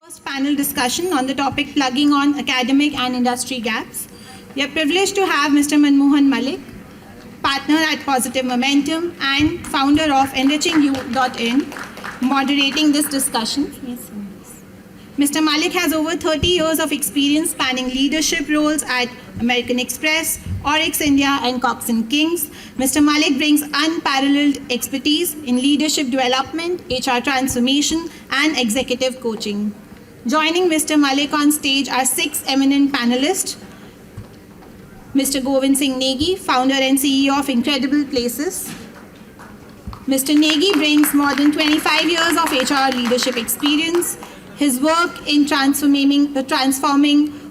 First panel discussion on the topic plugging on academic and industry gaps. We are privileged to have Mr. Manmohan Malik, partner at Positive Momentum and founder of enrichingyou.in, moderating this discussion. Yes, Mr. Malik has over 30 years of experience spanning leadership roles at American Express, Oryx India, and Cox & Kings. Mr. Malik brings unparalleled expertise in leadership development, HR transformation, and executive coaching. Joining Mr. Malik on stage are 6 eminent panelists. Mr. Govind Singh Negi, founder and CEO of Incredible Places. Mr. Negi brings more than 25 years of HR leadership experience. His work in transforming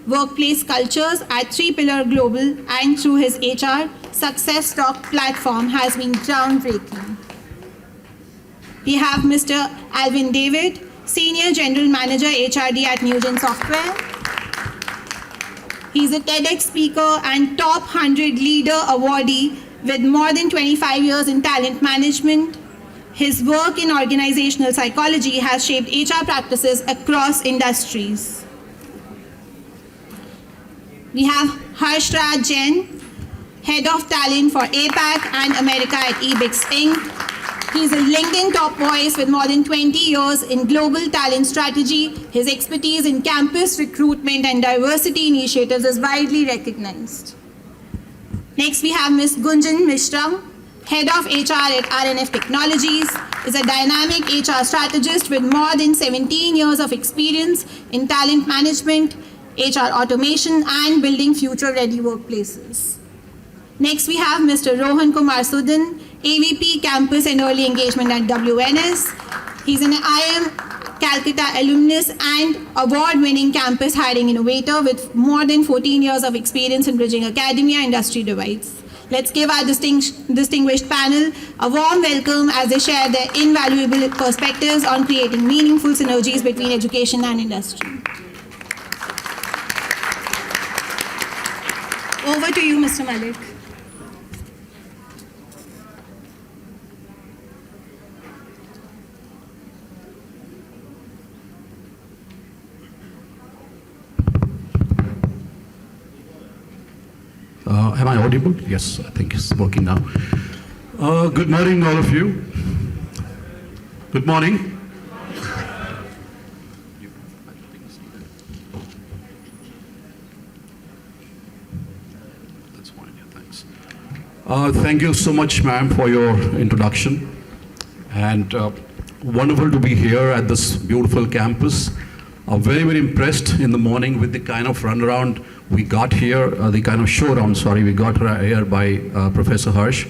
workplace cultures at 3 Pillar Global and through his HR Success Talk platform has been groundbreaking. We have Mr. Alvin David, Senior General Manager HRD at Newgen Software. He's a TEDx speaker and Top 100 Leader awardee with more than 25 years in talent management. His work in organizational psychology has shaped HR practices across industries. We have Harshraj Jain, Head of Talent for APAC and America at Ebix Inc. He's a LinkedIn top voice with more than 20 years in global talent strategy. His expertise in campus recruitment and diversity initiatives is widely recognized. Next, we have Ms. Gunjan Mishra, Head of HR at RNF Technologies, is a dynamic HR strategist with more than 17 years of experience in talent management, HR automation, and building future-ready workplaces. Next, we have Mr. Rohan Kumar Sudhan, AVP Campus and Early Engagement at WNS. He's an IIM Calcutta alumnus and award-winning campus hiring innovator with more than 14 years of experience in bridging academia-industry divides. Let's give our distinguished panel a warm welcome as they share their invaluable perspectives on creating meaningful synergies between education and industry. Over to you, Mr. Malik. Am I audible? Yes, I think it's working now. Good morning, all of you. Good morning. That's fine, yeah, thanks. Thank you so much, ma'am, for your introduction. And wonderful to be here at this beautiful campus. Very, very impressed in the morning with the kind of runaround we got here, the kind of showdown, we got here by Professor Harsh.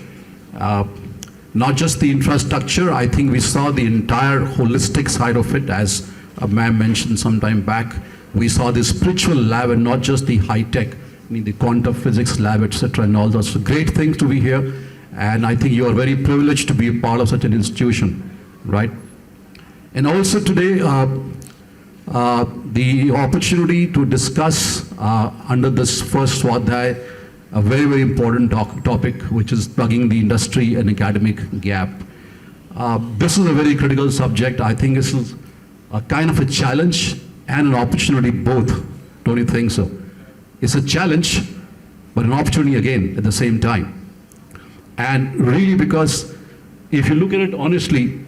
Not just the infrastructure, I think we saw the entire holistic side of it, as ma'am mentioned some time back. We saw the spiritual lab and not just the high-tech, the quantum physics lab, etc. and all those great things to be here. And I think you are very privileged to be a part of such an institution, right? And also today, the opportunity to discuss under this first Swadhyay a very, very important topic, which is plugging the industry and academic gap. This is a very critical subject. I think this is a kind of a challenge and an opportunity both. Don't you think so? It's a challenge, but an opportunity again at the same time. And really, because if you look at it honestly,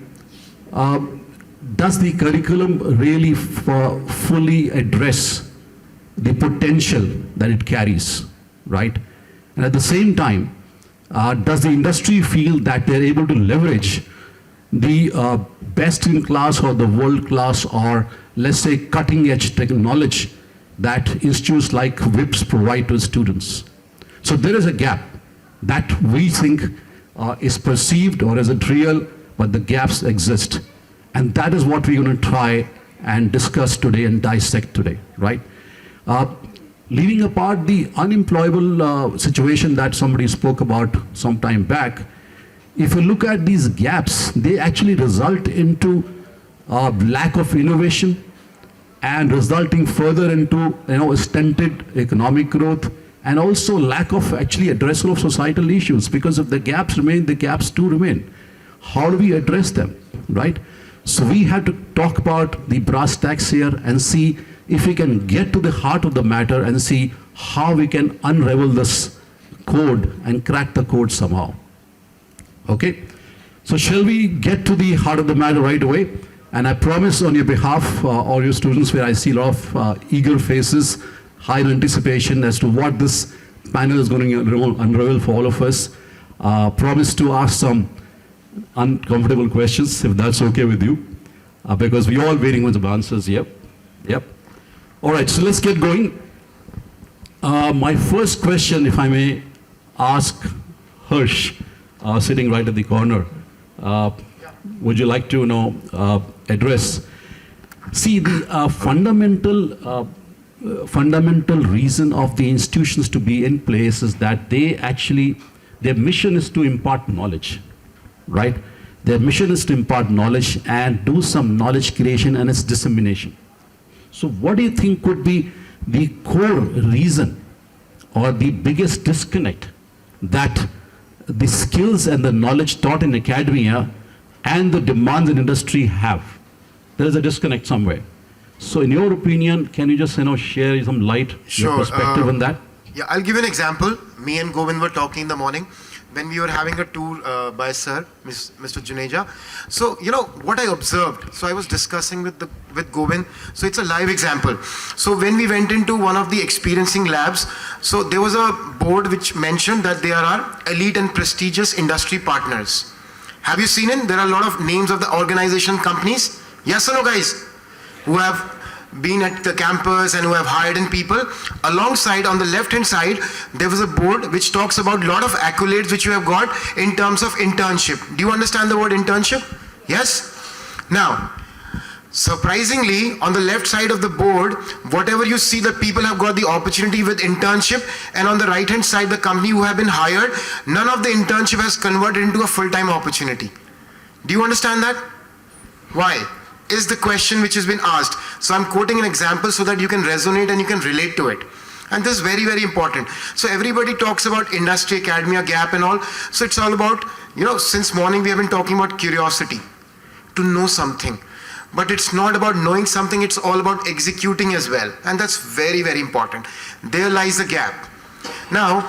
does the curriculum really fully address the potential that it carries, right? And at the same time, does the industry feel that they're able to leverage the best in class or the world class or let's say cutting edge knowledge that institutes like WIPS provide to students? So there is a gap that we think is perceived or is it real, but the gaps exist. And that is what we're going to try and discuss today and dissect today, right? Leaving apart the unemployable situation that somebody spoke about some time back, if you look at these gaps, they actually result into lack of innovation and resulting further into stunted economic growth and also lack of actually addressal of societal issues, because if the gaps remain, the gaps do remain. How do we address them, right? So we have to talk about the brass tacks here and see if we can get to the heart of the matter and see how we can unravel this code and crack the code somehow. Okay? So shall we get to the heart of the matter right away? And I promise on your behalf, all your students, where I see a lot of eager faces, high anticipation as to what this panel is going to unravel for all of us. Promise to ask some uncomfortable questions, if that's okay with you, because we're all waiting for the answers. Yep. All right, so let's get going. My first question, if I may ask Harsh, sitting right at the corner, would you like to address? See, the fundamental reason of the institutions to be in place is that their mission is to impart knowledge, right? Their mission is to impart knowledge and do some knowledge creation and its dissemination. So what do you think could be the core reason or the biggest disconnect that the skills and the knowledge taught in academia and the demands in industry have? There is a disconnect somewhere. So in your opinion, can you just share some light, your perspective on that? Yeah, I'll give you an example. Me and Govind were talking in the morning when we were having a tour by Sir, Mr. Juneja. So, what I observed, so I was discussing with Govind, so it's a live example. So when we went into one of the experiencing labs, so there was a board which mentioned that they are our elite and prestigious industry partners. Have you seen it? There are a lot of names of the organization companies. Yes or no, guys? Who have been at the campus and who have hired in people. Alongside, on the left hand side, there was a board which talks about a lot of accolades which you have got in terms of internship. Do you understand the word internship? Yes? Now, surprisingly, on the left side of the board, whatever you see that people have got the opportunity with internship, and on the right hand side, the company who have been hired, none of the internship has converted into a full-time opportunity. Do you understand that? Why? Is the question which has been asked. So I'm quoting an example so that you can resonate and you can relate to it. And this is very, very important. So everybody talks about industry, academia, gap and all. So it's all about, since morning we have been talking about curiosity, to know something. But it's not about knowing something, it's all about executing as well. And that's very, very important. There lies the gap. Now,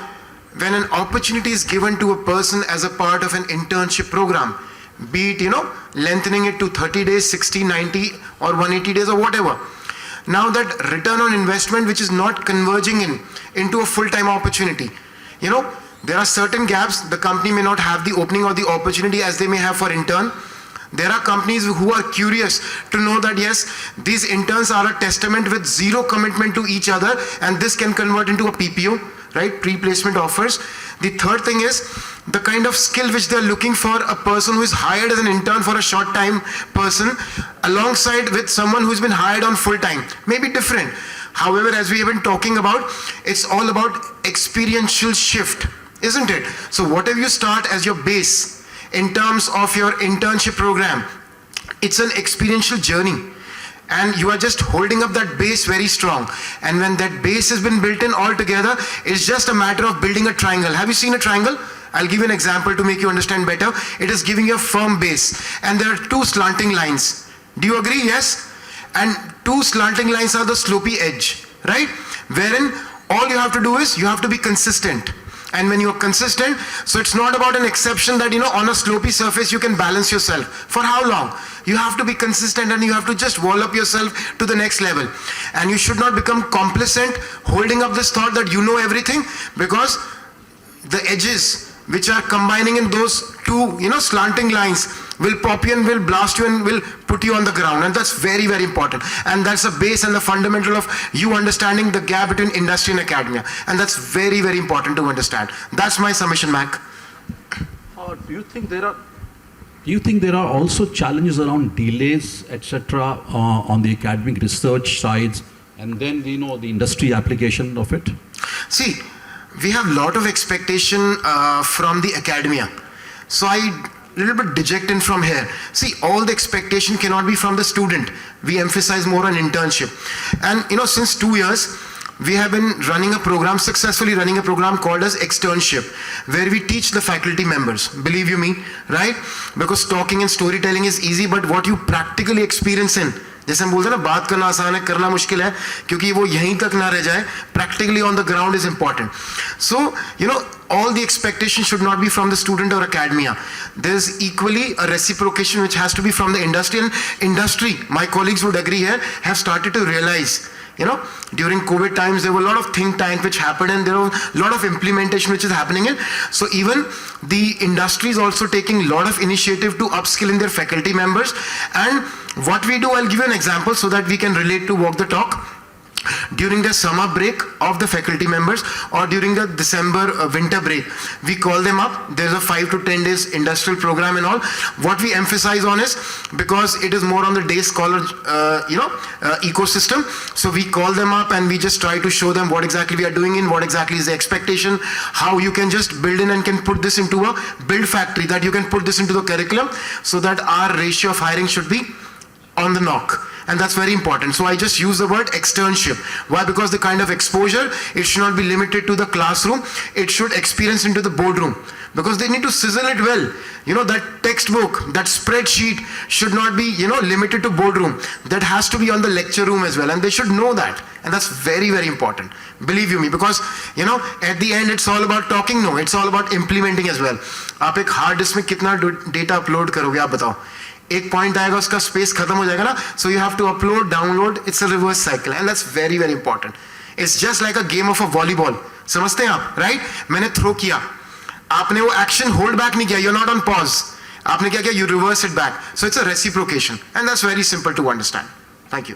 when an opportunity is given to a person as a part of an internship program, be it, lengthening it to 30 days, 60, 90 or 180 days or whatever. Now that return on investment which is not converging into a full-time opportunity. There are certain gaps, the company may not have the opening or the opportunity as they may have for intern. There are companies who are curious to know that yes, these interns are a testament with zero commitment to each other and this can convert into a PPO, right? Pre-placement offers. The third thing is the kind of skill which they're looking for a person who is hired as an intern for a short time person alongside with someone who's been hired on full time may be different. However, as we have been talking about, it's all about experiential shift, isn't it? So whatever you start as your base in terms of your internship program, it's an experiential journey. And you are just holding up that base very strong. And when that base has been built in all together, it's just a matter of building a triangle. Have you seen a triangle? I'll give you an example to make you understand better. It is giving you a firm base. And there are two slanting lines. Do you agree? Yes? And two slanting lines are the slopey edge, right? Wherein all you have to do is you have to be consistent. And when you're consistent, so it's not about an exception that, on a slopey surface you can balance yourself. For how long? You have to be consistent and you have to just wall up yourself to the next level. And you should not become complacent, holding up this thought that you know everything, because the edges which are combining in those two, slanting lines will pop you and will blast you and will put you on the ground. And that's very, very important. And that's the base and the fundamental of you understanding the gap between industry and academia. And that's very, very important to understand. That's my submission, Mac. Do you think there are also challenges around delays, etc., on the academic research sides, and then the industry application of it? See, we have a lot of expectation from the academia. So I little bit dejected from here. See, all the expectation cannot be from the student. We emphasize more on internship. And since 2 years, we have been running a program, successfully running a program called as externship, where we teach the faculty members, believe you me, right? Because talking and storytelling is easy, but what you practically experience in, जैसे हम बोलते हैं ना, बात करना आसान है, करना मुश्किल है, क्योंकि वो यहीं तक ना रह जाए, practically on the ground is important. So, you know, all the expectation should not be from the student or academia. There is equally a reciprocation which has to be from the industry, and industry, my colleagues would agree here, have started to realize, you know, during COVID times, there were a lot of think tank which happened, and there was a lot of implementation which is happening in. So even the industry is also taking a lot of initiative to upskill in their faculty members. And what we do, I'll give you an example so that we can relate to walk the talk. During the summer break of the faculty members, or during the December winter break, we call them up. There's a 5 to 10 days industrial program and all. What we emphasize on is, because it is more on the day scholar ecosystem, so we call them up and we just try to show them what exactly we are doing in, what exactly is the expectation, how you can just build in and can put this into a build factory, that you can put this into the curriculum, so that our ratio of hiring should be on the knock. And that's very important. So I just use the word externship. Why? Because the kind of exposure, it should not be limited to the classroom. It should experience into the boardroom. Because they need to sizzle it well. You know, that textbook, that spreadsheet should not be, you know, limited to boardroom. That has to be on the lecture room as well. And they should know that. And that's very, very important. Believe you me. Because, you know, at the end, it's all about talking. No, it's all about implementing as well. आप एक hard disk में कितना data upload करोगे, आप बताओ. एक point आएगा, उसका स्पेस खत्म हो जाएगा ना, so you have to upload download, it's a reverse cycle, and that's very very important. It's just like a game of a volleyball. समझते हैं आप, राइट? मैंने थ्रो किया, आपने वो एक्शन होल्ड बैक नहीं किया, you are not on pause, आपने क्या किया, you reverse it back. So it's a reciprocation, and that's very simple to understand. Thank you.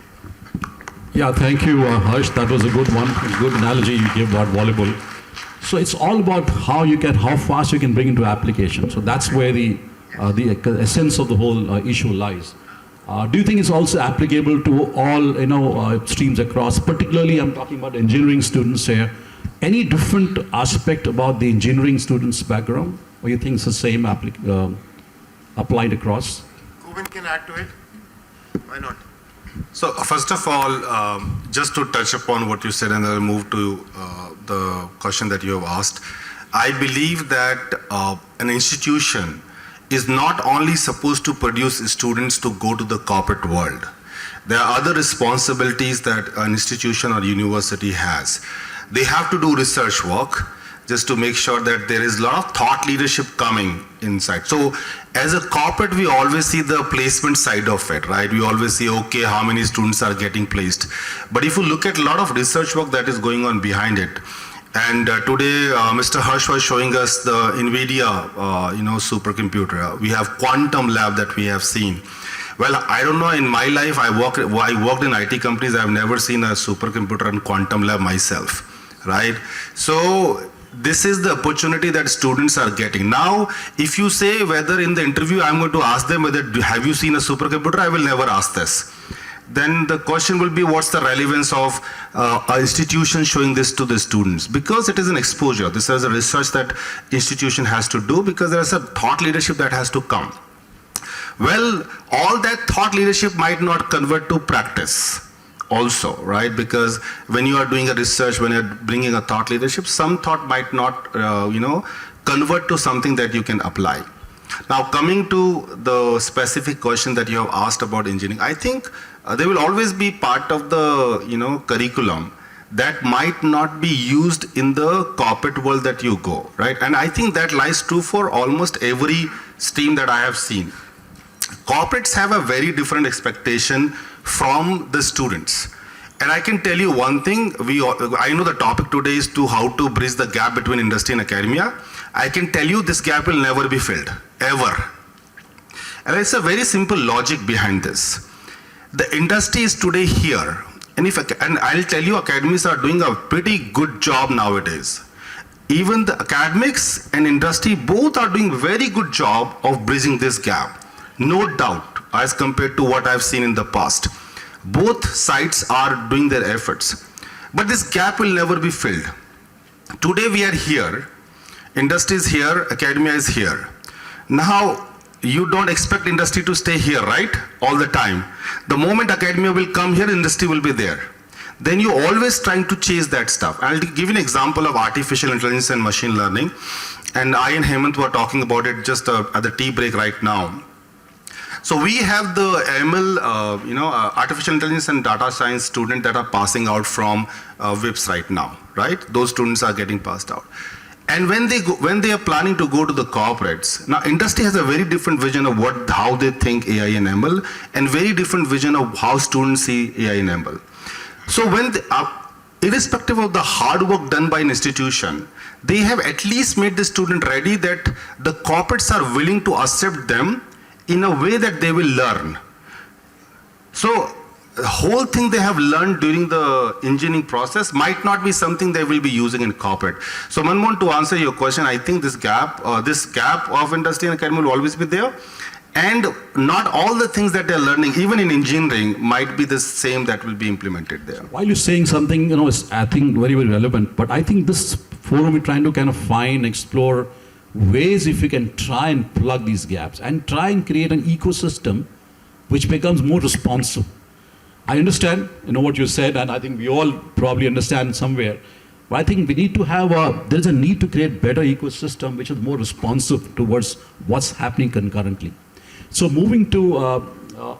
Yeah, thank you, Harsh. That was a good one, a good analogy you gave about volleyball. So it's all about how fast you can bring into application. So that's where the essence of the whole issue lies. Do you think it's also applicable to all, streams across? Particularly, I'm talking about engineering students here. Any different aspect about the engineering students' background, or you think it's the same applied across? Govind can add to it. Why not? So first of all, just to touch upon what you said, and I'll move to the question that you have asked. I believe that an institution is not only supposed to produce students to go to the corporate world. There are other responsibilities that an institution or university has. They have to do research work just to make sure that there is a lot of thought leadership coming inside. So as a corporate, we always see the placement side of it, right? We always see, okay, how many students are getting placed. But if you look at a lot of research work that is going on behind it, and today, Mr. Harsh was showing us the NVIDIA, supercomputer. We have quantum lab that we have seen. Well, I don't know. In my life, I worked in IT companies. I've never seen a supercomputer and quantum lab myself, right? So this is the opportunity that students are getting. Now, if you say whether in the interview I'm going to ask them whether have you seen a supercomputer, I will never ask this. Then the question will be, what's the relevance of an institution showing this to the students? Because it is an exposure. This is a research that institution has to do, because there is a thought leadership that has to come. Well, all that thought leadership might not convert to practice also, right? Because when you are doing a research, when you're bringing a thought leadership, some thought might not, convert to something that you can apply. Now, coming to the specific question that you have asked about engineering, I think there will always be part of the, curriculum that might not be used in the corporate world that you go, right? And I think that lies true for almost every stream that I have seen. Corporates have a very different expectation from the students. And I can tell you one thing, I know the topic today is to how to bridge the gap between industry and academia. I can tell you this gap will never be filled, ever. And it's a very simple logic behind this. The industry is today here. And I'll tell you, academies are doing a pretty good job nowadays. Even the academics and industry both are doing very good job of bridging this gap. No doubt, as compared to what I've seen in the past. Both sides are doing their efforts. But this gap will never be filled. Today we are here. Industry is here, academia is here. Now, you don't expect industry to stay here, right? All the time. The moment academia will come here, industry will be there. then you're always trying to chase that stuff. I'll give you an example of artificial intelligence and machine learning. And I and Hemant were talking about it just at the tea break right now. So we have the ML, artificial intelligence and data science students that are passing out from WIPS right now, right? Those students are getting passed out. And when they are planning to go to the corporates, now industry has a very different vision of how they think AI and ML, and very different vision of how students see AI and ML. So when irrespective of the hard work done by an institution, they have at least made the student ready that the corporates are willing to accept them in a way that they will learn. So the whole thing they have learned during the engineering process might not be something they will be using in corporate. So Manmohan, to answer your question, I think this gap of industry and academia will always be there. And not all the things that they're learning, even in engineering, might be the same that will be implemented there. While you're saying something, is I think very, very relevant, but I think this forum is trying to kind of explore ways if we can try and plug these gaps and try and create an ecosystem which becomes more responsive. I understand, what you said, and I think we all probably understand somewhere. But I think we need to have there's a need to create better ecosystem which is more responsive towards what's happening concurrently. So moving to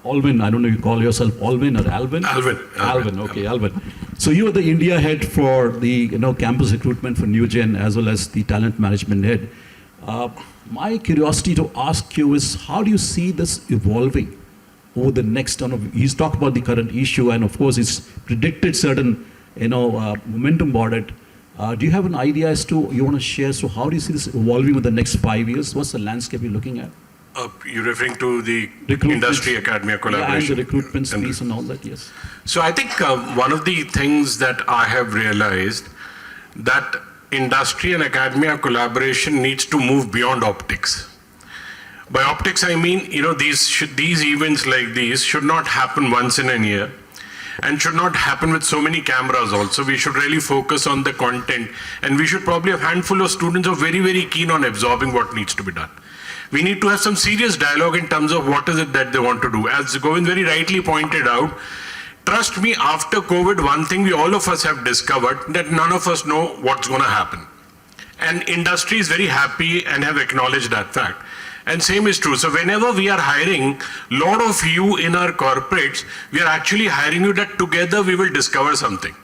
Alvin, I don't know if you call yourself Alvin or Alvin? Alvin, okay, Alvin. So you are the India head for the campus recruitment for NewGen as well as the talent management head. My curiosity to ask you is, how do you see this evolving over the next he's talked about the current issue, and of course he's predicted certain momentum about it. Do you have an idea as to, you want to share, so how do you see this evolving over the next 5 years? What's the landscape you're looking at? You're referring to the industry academia collaboration? Yeah, and the recruitment space and all that, yes. So I think one of the things that I have realized, that industry and academia collaboration needs to move beyond optics. By optics, I mean, these events like these should not happen once in a year and should not happen with so many cameras also. We should really focus on the content, and we should probably have a handful of students who are very, very keen on absorbing what needs to be done. We need to have some serious dialogue in terms of what is it that they want to do. As Govind very rightly pointed out, trust me, after COVID, one thing all of us have discovered, that none of us know what's going to happen. And industry is very happy and have acknowledged that fact. And same is true. So whenever we are hiring a lot of you in our corporates, we are actually hiring you that together we will discover something.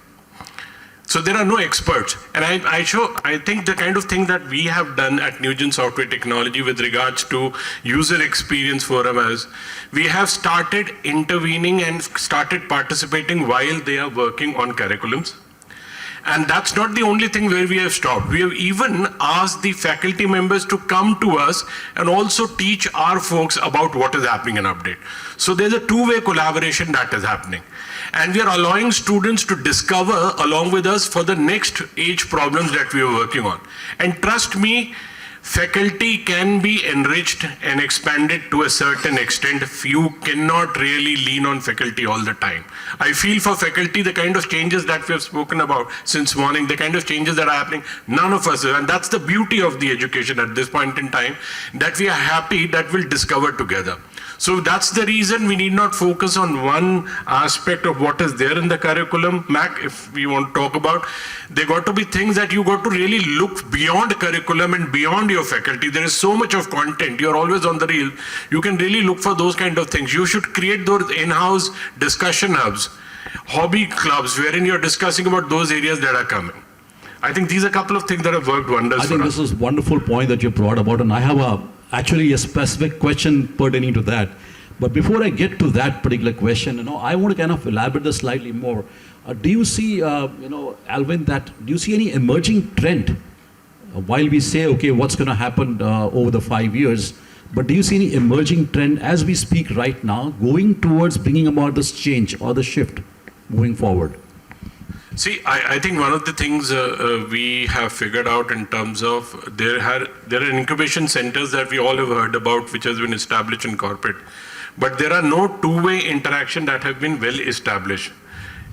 So there are no experts. And I think the kind of thing that we have done at NewGen Software Technology with regards to user experience forum is, we have started intervening and started participating while they are working on curriculums. And that's not the only thing where we have stopped. We have even asked the faculty members to come to us and also teach our folks about what is happening in update. So there's a two-way collaboration that is happening. And we are allowing students to discover along with us for the next age problems that we are working on. And trust me, faculty can be enriched and expanded to a certain extent. You cannot really lean on faculty all the time. I feel for faculty, the kind of changes that we have spoken about since morning, the kind of changes that are happening, none of us, and that's the beauty of the education at this point in time, that we are happy that we'll discover together. So that's the reason we need not focus on one aspect of what is there in the curriculum, Mac, if we want to talk about. There got to be things that you got to really look beyond curriculum and beyond your faculty. There is so much of content. You're always on the reel. You can really look for those kind of things. You should create those in-house discussion hubs, hobby clubs, wherein you're discussing about those areas that are coming. I think these are a couple of things that have worked wonders for us. I think this is a wonderful point that you brought about, and I have actually a specific question pertaining to that. But before I get to that particular question, I want to kind of elaborate this slightly more. Do you see, Alvin, do you see any emerging trend while we say, okay, what's going to happen over the 5 years, but do you see any emerging trend as we speak right now going towards bringing about this change or the shift moving forward? See, I think one of the things we have figured out in terms of there are incubation centers that we all have heard about, which has been established in corporate, but there are no two-way interaction that have been well established.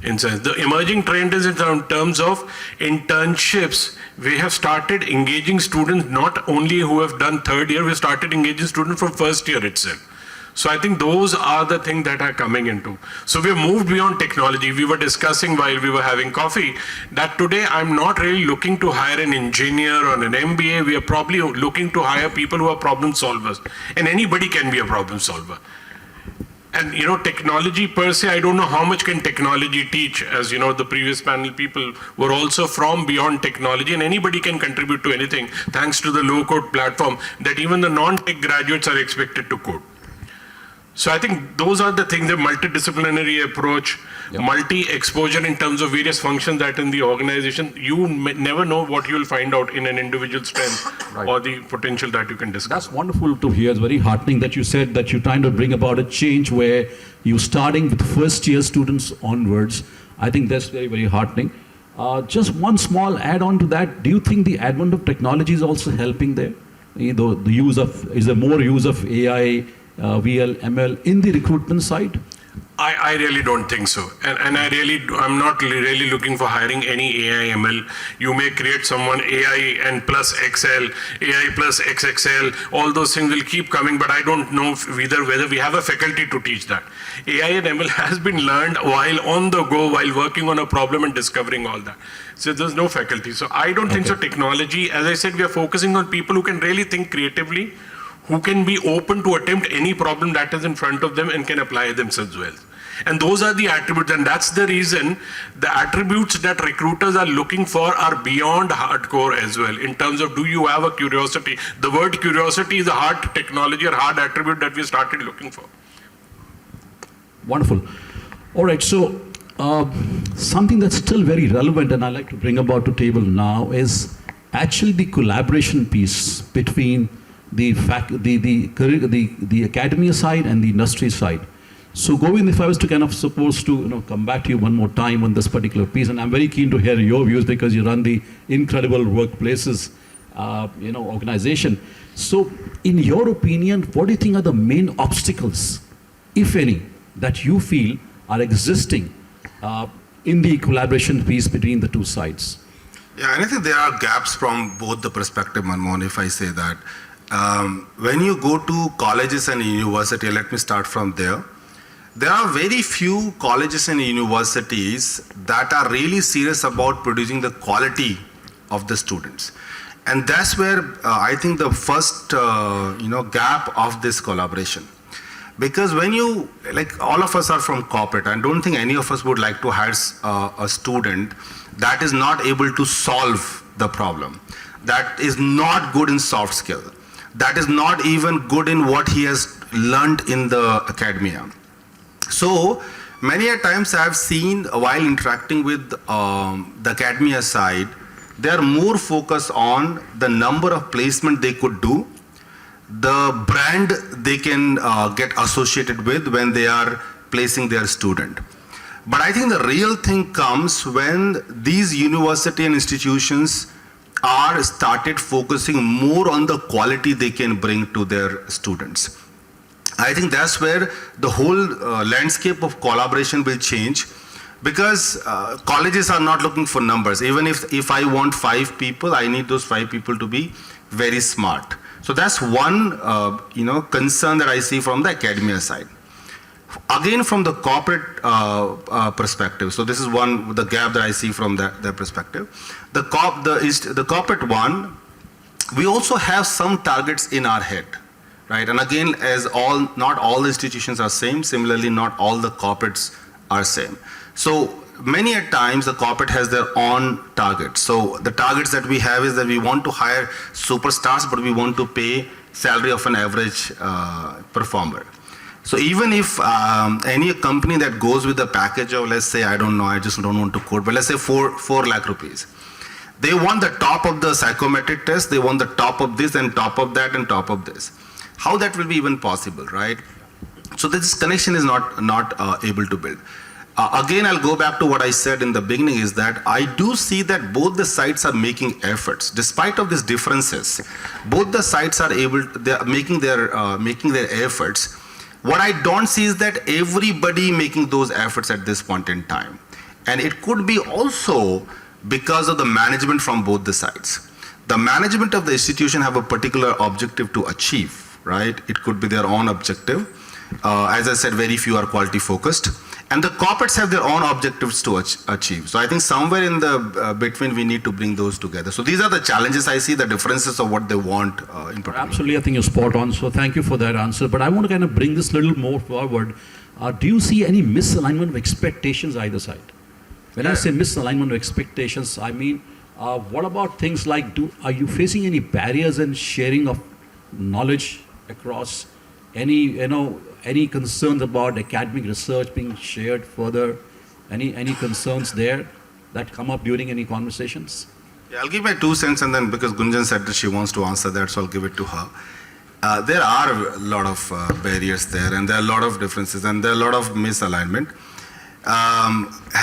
In sense, the emerging trend is in terms of internships. We have started engaging students not only who have done third year, we started engaging students from first year itself. So I think those are the things that are coming into. So we have moved beyond technology. We were discussing while we were having coffee that today I'm not really looking to hire an engineer or an MBA. We are probably looking to hire people who are problem solvers. And anybody can be a problem solver. And technology per se, I don't know how much can technology teach. As the previous panel people were also from beyond technology, and anybody can contribute to anything thanks to the low-code platform that even the non-tech graduates are expected to code. So I think those are the things, the multidisciplinary approach, multi-exposure in terms of various functions that in the organization, you never know what you will find out in an individual strength or the potential that you can discover. That's wonderful to hear. It's very heartening that you said that you're trying to bring about a change where you're starting with first year students onwards. I think that's very, very heartening. Just one small add-on to that. Do you think the advent of technology is also helping there? Is there more use of AI, VL, ML in the recruitment side? I really don't think so. And I'm not really looking for hiring any AI ML. You may create someone AI and plus XL, AI plus XXL, all those things will keep coming, but I don't know whether we have a faculty to teach that. AI and ML has been learned while on the go, while working on a problem and discovering all that. So there's no faculty. So I don't think so. Technology, as I said, we are focusing on people who can really think creatively, who can be open to attempt any problem that is in front of them and can apply themselves well. And those are the attributes, and that's the reason the attributes that recruiters are looking for are beyond hardcore as well, in terms of do you have a curiosity. The word curiosity is a hard technology or hard attribute that we started looking for. Wonderful. All right, so something that's still very relevant and I'd like to bring about to table now is actually the collaboration piece between the academia side and the industry side. So Govind, if I was to come back to you one more time on this particular piece, and I'm very keen to hear your views because you run the incredible workplaces, organization. So in your opinion, what do you think are the main obstacles, if any, that you feel are existing in the collaboration piece between the two sides? Yeah, and I think there are gaps from both the perspective, Manmohan, if I say that. When you go to colleges and university, let me start from there. There are very few colleges and universities that are really serious about producing the quality of the students. And that's where I think the first gap of this collaboration. Because when you, like all of us are from corporate, I don't think any of us would like to hire a student that is not able to solve the problem, that is not good in soft skill, that is not even good in what he has learned in the academia. So many a times I have seen while interacting with the academia side, they are more focused on the number of placement they could do, the brand they can get associated with when they are placing their student. But I think the real thing comes when these university and institutions are started focusing more on the quality they can bring to their students. I think that's where the whole landscape of collaboration will change, because colleges are not looking for numbers. Even if I want 5 people, I need those 5 people to be very smart. So that's one concern that I see from the academia side. Again, from the corporate perspective, so this is the gap that I see from that perspective. The corporate one, we also have some targets in our head. Right, and again, as not all institutions are same, similarly not all the corporates are same. So many a times the corporate has their own targets. So the targets that we have is that we want to hire superstars, but we want to pay salary of an average performer. So even if any company that goes with a package of, let's say, I don't know, I just don't want to quote, but let's say 4 lakh rupees. They want the top of the psychometric test, they want the top of this and top of that and top of this. How that will be even possible, right? So this connection is not able to build. Again, I'll go back to what I said in the beginning, is that I do see that both the sides are making efforts. Despite of these differences, both the sides are making their efforts. What I don't see is that everybody making those efforts at this point in time. And it could be also because of the management from both the sides. The management of the institution have a particular objective to achieve, right? It could be their own objective. As I said, very few are quality focused. And the corporates have their own objectives to achieve. So I think somewhere in the between we need to bring those together. So these are the challenges I see, the differences of what they want in particular. Absolutely, I think you're spot on. So thank you for that answer. But I want to kind of bring this a little more forward. Do you see any misalignment of expectations either side? When I say misalignment of expectations, I mean, what about things like, are you facing any barriers in sharing of knowledge across any concerns about academic research being shared further? Any concerns there that come up during any conversations? Yeah, I'll give my 2 cents, and then because Gunjan said that she wants to answer that, so I'll give it to her. There are a lot of barriers there, and there are a lot of differences, and there are a lot of misalignment.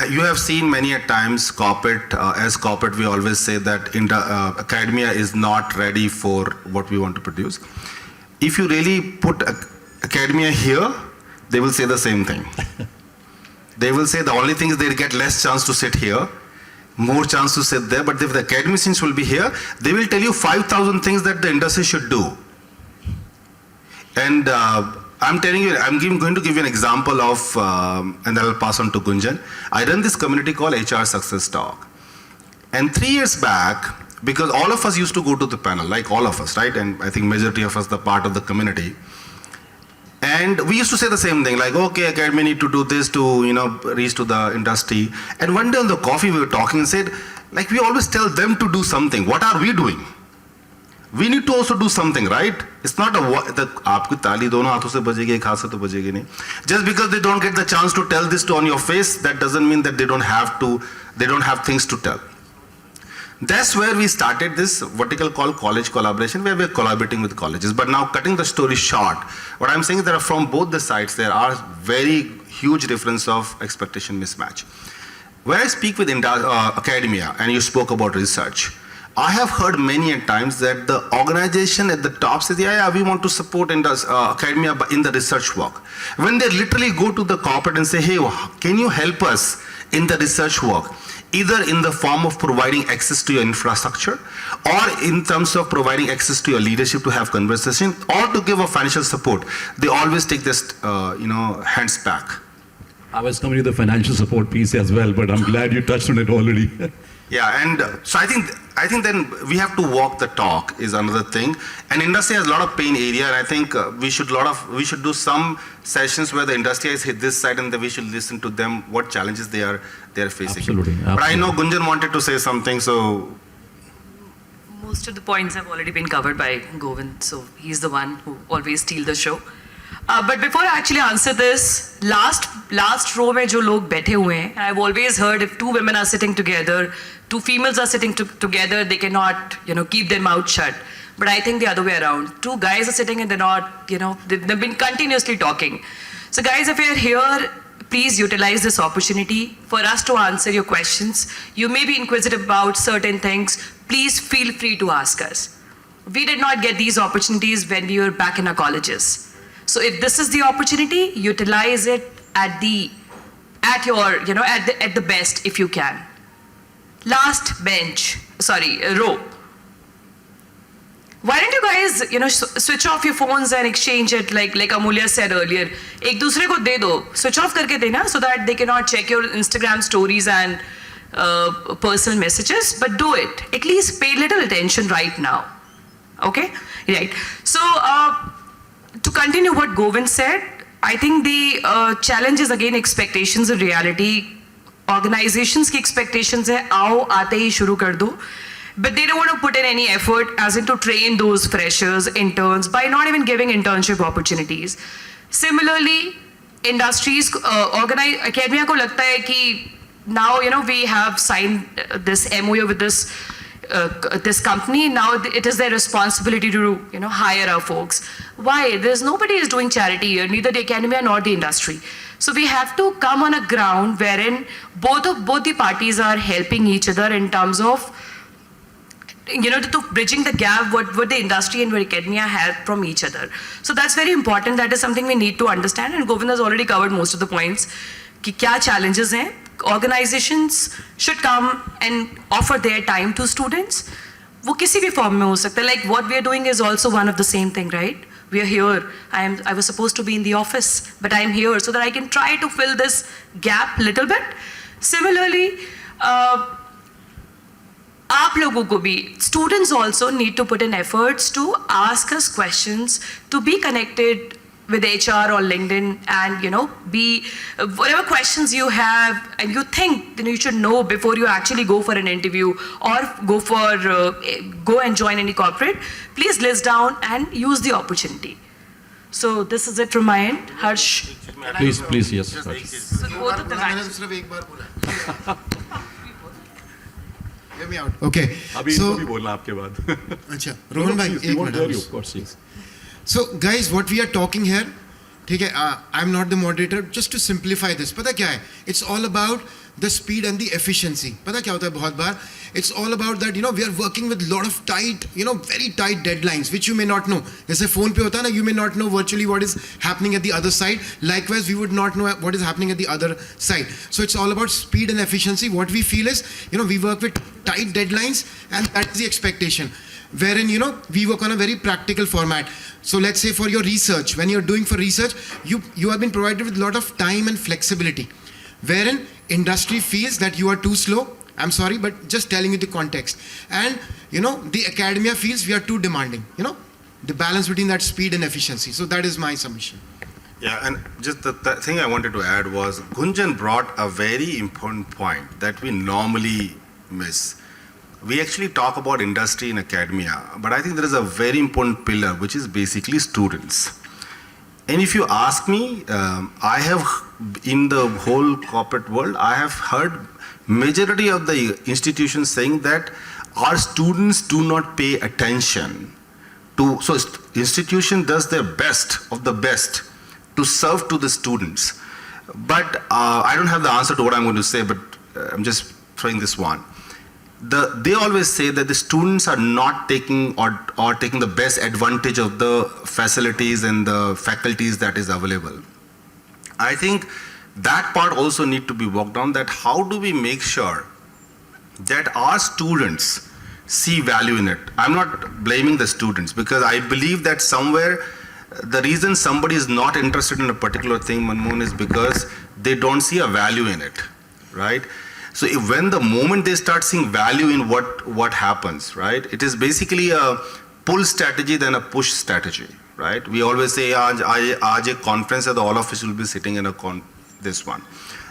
You have seen many a times corporate, as corporate we always say that academia is not ready for what we want to produce. If you really put academia here, they will say the same thing. They will say the only thing is they get less chance to sit here, more chance to sit there, but if the academicians will be here, they will tell you 5,000 things that the industry should do. And I'm telling you, going to give you an example of, and I will pass on to Gunjan. I run this community called HR Success Talk. And 3 years back, because all of us used to go to the panel, like all of us, right? And I think majority of us are part of the community. And we used to say the same thing, like, okay, academy need to do this to, reach to the industry. And one day on the coffee we were talking and said, like, we always tell them to do something. What are we doing? We need to also do something, right? It's not aapki taali dono haathon se bajegi, ek haath se to bajegi nahi. Just because they don't get the chance to tell this on your face, that doesn't mean that they don't have things to tell. That's where we started this vertical called college collaboration, where we're collaborating with colleges. But now, cutting the story short, what I'm saying is that from both the sides, there are very huge difference of expectation mismatch. When I speak with academia, and you spoke about research, I have heard many times that the organization at the top says, yeah, we want to support academia in the research work. When they literally go to the corporate and say, hey, can you help us in the research work? Either in the form of providing access to your infrastructure, or in terms of providing access to your leadership to have conversation, or to give a financial support, they always take this, hands back. I was coming to the financial support piece as well, but I'm glad you touched on it already. Yeah, and so I think then we have to walk the talk is another thing. And industry has a lot of pain area, and I think we should do some sessions where the industry has hit this side, and then we should listen to them what challenges they are facing. Absolutely. But I know Gunjan wanted to say something, so. Most of the points have already been covered by Govind, so he's the one who always steals the show. But before I actually answer this, last row mein jo log baithe hue hain, I've always heard if 2 women are sitting together, 2 females are sitting together, they cannot, keep their mouth shut. But I think the other way around. 2 guys are sitting and they're not, they've been continuously talking. So guys, if you're here, please utilize this opportunity for us to answer your questions. You may be inquisitive about certain things. Please feel free to ask us. We did not get these opportunities when we were back in our colleges. So if this is the opportunity, utilize it at the best if you can. Last row. Why don't you guys, switch off your phones and exchange it like Amulya said earlier. Ek dusre ko de do. Switch off karke dena so that they cannot check your Instagram stories and personal messages, but do it. At least pay little attention right now. Okay? Right. So, to continue what Govind said, I think the challenge is again expectations and reality. Organizations ki expectations hai, aao aate hi shuru kar do. But they don't want to put in any effort as in to train those freshers, interns, by not even giving internship opportunities. Similarly, industries, academia ko lagta hai ki now, we have signed this MOU with this company. Now it is their responsibility to, hire our folks. Why? There's nobody is doing charity here, neither the academia nor the industry. So we have to come on a ground wherein both the parties are helping each other in terms of, to bridging the gap what the industry and what academia have from each other. So that's very important. That is something we need to understand. And Govind has already covered most of the points. Ki kya challenges hain? Organizations should come and offer their time to students. वो किसी भी form में हो सकता है. Like what we are doing is also one of the same thing, right? we are here. I was supposed to be in the office, but I'm here so that I can try to fill this gap little bit. Similarly, आप लोगों को भी, students also need to put in efforts to ask us questions, to be connected with HR or LinkedIn, and be whatever questions you have and you think you should know before you actually go for an interview or go and join any corporate. Please list down and use the opportunity. So this is it from my end. Harsh. Please, yes. So both of the guys. Hear me out. Okay. अभी So, इनको भी बोलना आपके बाद. अच्छा, रोहन भाई, Please, we एक want to hear you, minute. of course, yes. So guys, what we are talking here, ठीक है, I'm not the moderator. Just to simplify this, पता क्या है? It's all about the speed and the efficiency. पता क्या होता है बहुत बार? It's all about that, we are working with lot of tight, very tight deadlines, which you may not know. जैसे phone पे होता है ना, you may not know virtually what is happening at the other side. Likewise, we would not know what is happening at the other side. So it's all about speed and efficiency. What we feel is, we work with tight deadlines, and that's the expectation. Wherein, we work on a very practical format. So let's say for your research, when you're doing for research, you have been provided with a lot of time and flexibility. Wherein industry feels that you are too slow. I'm sorry, but just telling you the context. And, the academia feels we are too demanding. The balance between that speed and efficiency. So that is my submission. Yeah, and just the thing I wanted to add was Gunjan brought a very important point that we normally miss. We actually talk about industry and academia, but I think there is a very important pillar, which is basically students. And if you ask me, I have, in the whole corporate world, I have heard majority of the institutions saying that our students do not pay attention to, so institution does their best of the best to serve to the students. But I don't have the answer to what I'm going to say, but I'm just throwing this one. They always say that the students are not taking or taking the best advantage of the facilities and the faculties that is available. I think that part also need to be worked on, that how do we make sure that our students see value in it. I'm not blaming the students, because I believe that somewhere the reason somebody is not interested in a particular thing, Manmohan, is because they don't see a value in it, right? So when the moment they start seeing value in what happens, right, it is basically a pull strategy than a push strategy, right? We always say, aaj ek conference hai, all of us will be sitting in this one.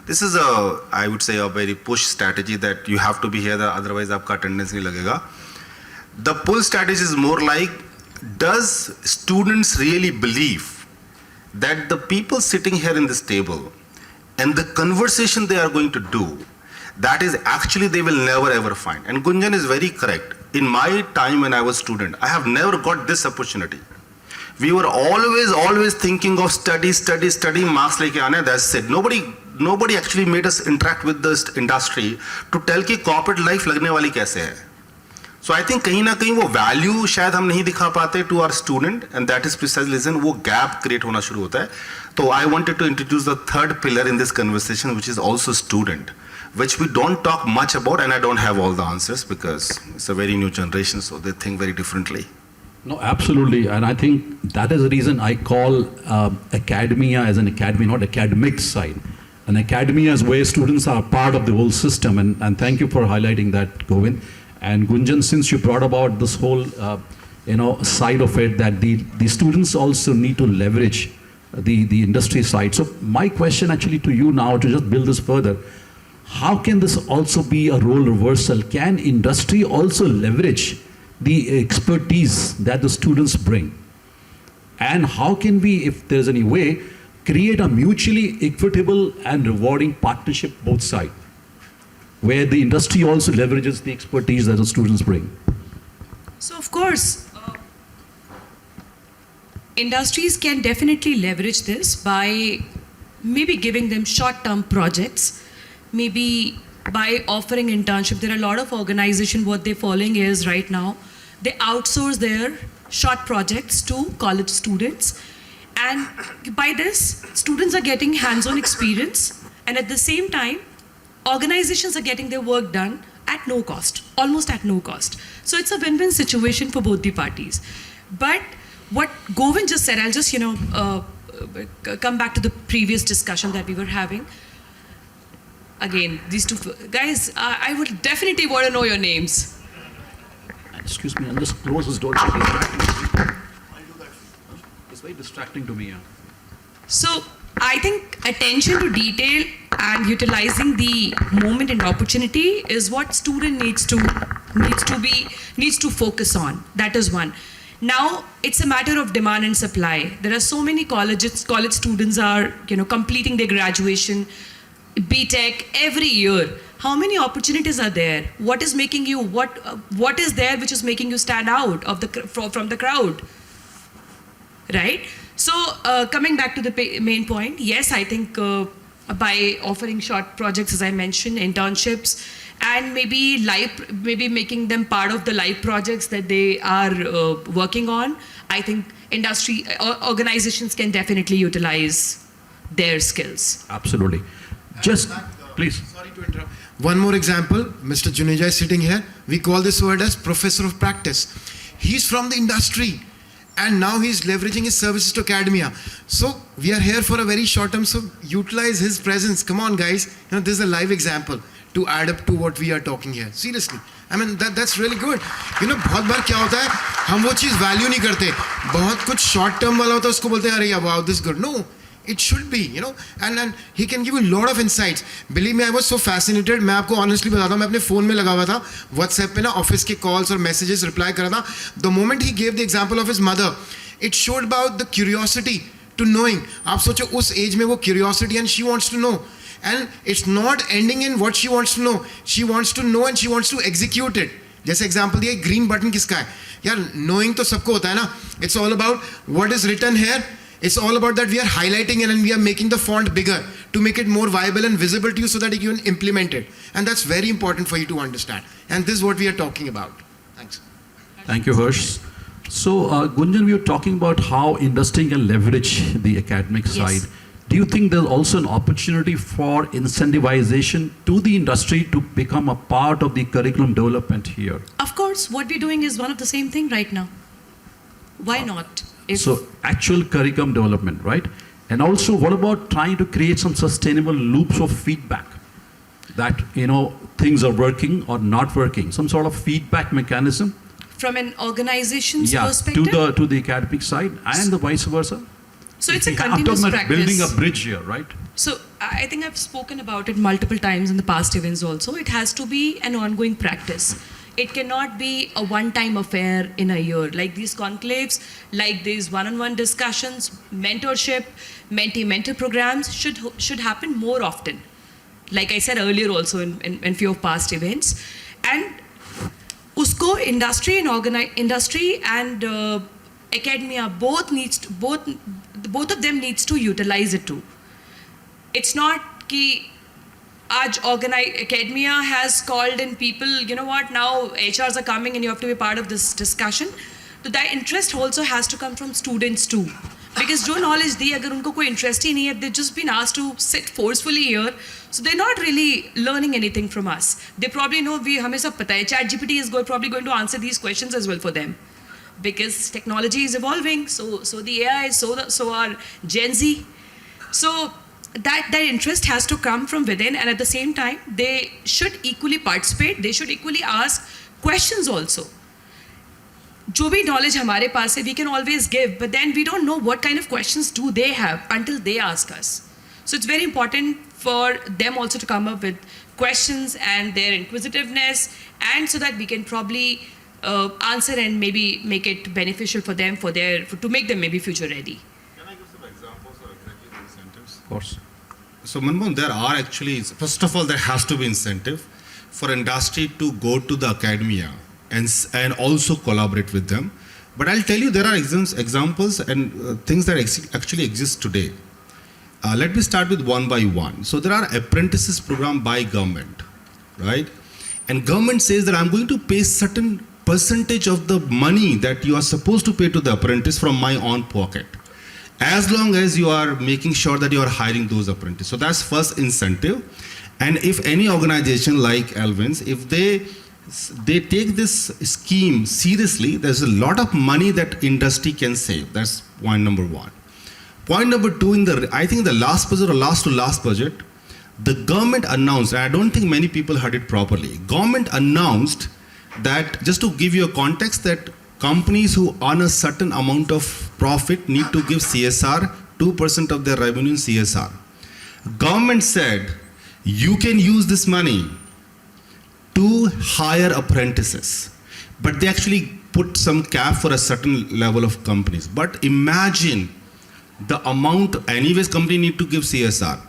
This is I would say a very push strategy, that you have to be here, otherwise aapka attendance nahi lagega. The pull strategy is more like, does students really believe that the people sitting here in this table and the conversation they are going to do, that is actually they will never ever find. And Gunjan is very correct. In my time when I was student, I have never got this opportunity. We were always thinking of study, marks leke aane, that's it. Nobody actually made us interact with this industry to tell ki corporate life lagne wali kaise hai. So I think kahin na kahin wo value shayad hum nahi dikha pate to our student, and that is precisely reason wo gap create hona shuru hota hai. So I wanted to introduce the third pillar in this conversation, which is also student, which we don't talk much about, and I don't have all the answers because it's a very new generation, so they think very differently. No, absolutely. And I think that is the reason I call academia as an academy, not academic side. An academia is where students are part of the whole system. And thank you for highlighting that, Govind. And Gunjan, since you brought about this whole, side of it, that the students also need to leverage the industry side. So my question actually to you now, to just build this further, how can this also be a role reversal? Can industry also leverage the expertise that the students bring? And how can we, if there's any way, create a mutually equitable and rewarding partnership both sides, where the industry also leverages the expertise that the students bring? So of course, industries can definitely leverage this by maybe giving them short-term projects, maybe by offering internship. There are a lot of organizations, what they're following is right now, they outsource their short projects to college students. And by this, students are getting hands-on experience, and at the same time, organizations are getting their work done at no cost, almost at no cost. So it's a win-win situation for both the parties. But what Govind just said, I'll just, come back to the previous discussion that we were having. Again, these two guys, I would definitely want to know your names. Excuse me, I'll just close this door. It's distracting to me. It's very distracting to me. Yeah. So I think attention to detail and utilizing the moment and opportunity is what student needs to focus on. That is one. Now it's a matter of demand and supply. There are so many college students are completing their graduation, BTech every year. How many opportunities are there? What is making you what is there which is making you stand out from the crowd? Right? So coming back to the main point, yes, I think by offering short projects, as I mentioned, internships, and maybe making them part of the live projects that they are working on, I think industry organizations can definitely utilize their skills. Absolutely. Just, please. Sorry to interrupt. One more example, Mr. Juneja is sitting here. We call this word as professor of practice. He's from the industry and now he's leveraging his services to academia. So we are here for a very short term, so utilize his presence. Come on guys, this is a live example to add up to what we are talking here. Seriously. I mean, that's really good. बहुत बार क्या होता है, हम वो चीज़ value नहीं करते. बहुत कुछ short term वाला होता है, उसको बोलते हैं अरे wow, this is good. No. It should be, and he can give you a lot of insights. Believe me, I was so fascinated. मैं आपको honestly बताता हूँ, मैं अपने phone में लगा हुआ था, WhatsApp पे ना office के calls और messages reply कर रहा था. The moment he gave the example of his mother, it showed about the curiosity to knowing. आप सोचो उस age में वो curiosity and she wants to know. And it's not ending in what she wants to know. She wants to know and she wants to execute it. जैसे example दिया, green button किसका है? यार knowing तो सबको होता है ना. It's all about what is written here. It's all about that we are highlighting it and we are making the font bigger to make it more viable and visible to you so that you can implement it. And that's very important for you to understand. And this is what we are talking about. Thanks. Thank you, Harsh. So, Gunjan, we were talking about how industry can leverage the academic side. Do you think there's also an opportunity for incentivization to the industry to become a part of the curriculum development here? Of course, what we're doing is one of the same thing right now. Why not? So actual curriculum development, right? And also, what about trying to create some sustainable loops of feedback that, things are working or not working, some sort of feedback mechanism? From an organization's perspective? to the academic side and the vice versa. So it's a continuous practice. Building a bridge here, right? So I think I've spoken about it multiple times in the past events also. It has to be an ongoing practice. It cannot be a one-time affair in a year. Like these conclaves, like these one-on-one discussions, mentorship, mentee-mentor programs should happen more often. Like I said earlier also in few of past events. And usko industry and academia both of them needs to utilize it too. It's not ki academia has called in people, now HRs are coming and you have to be part of this discussion. So that interest also has to come from students too. Because jo knowledge di, agar unko koi interest hi nahi hai, they've just been asked to sit forcefully here. So they're not really learning anything from us. They probably know, hame sab pata hai, ChatGPT is probably going to answer these questions as well for them. Because technology is evolving, so the AI, so are Gen Z. So that interest has to come from within, and at the same time, they should equally participate. They should equally ask questions also. जो भी knowledge हमारे पास है, we can always give, but then we don't know what kind of questions do they have until they ask us. So it's very important for them also to come up with questions and their inquisitiveness, and so that we can probably answer and maybe make it beneficial for them to make them maybe future ready. Can I give some examples or exactly the incentives? Of course. So Manmohan, there are actually, first of all, there has to be incentive for industry to go to the academia and also collaborate with them. But I'll tell you, there are examples and things that actually exist today. Let me start with one by one. So there are apprentices program by government, right? And government says that I'm going to pay certain percentage of the money that you are supposed to pay to the apprentice from my own pocket, as long as you are making sure that you are hiring those apprentices. So that's first incentive. And if any organization like Elvin's, if they they take this scheme seriously, there's a lot of money that industry can save. That's point number one. Point number two, I think the last budget or last to last budget, the government announced, and I don't think many people heard it properly, government announced that, just to give you a context, that companies who earn a certain amount of profit need to give CSR, 2% of their revenue in CSR. Government said, you can use this money to hire apprentices, but they actually put some cap for a certain level of companies. But imagine the amount, anyways company need to give CSR.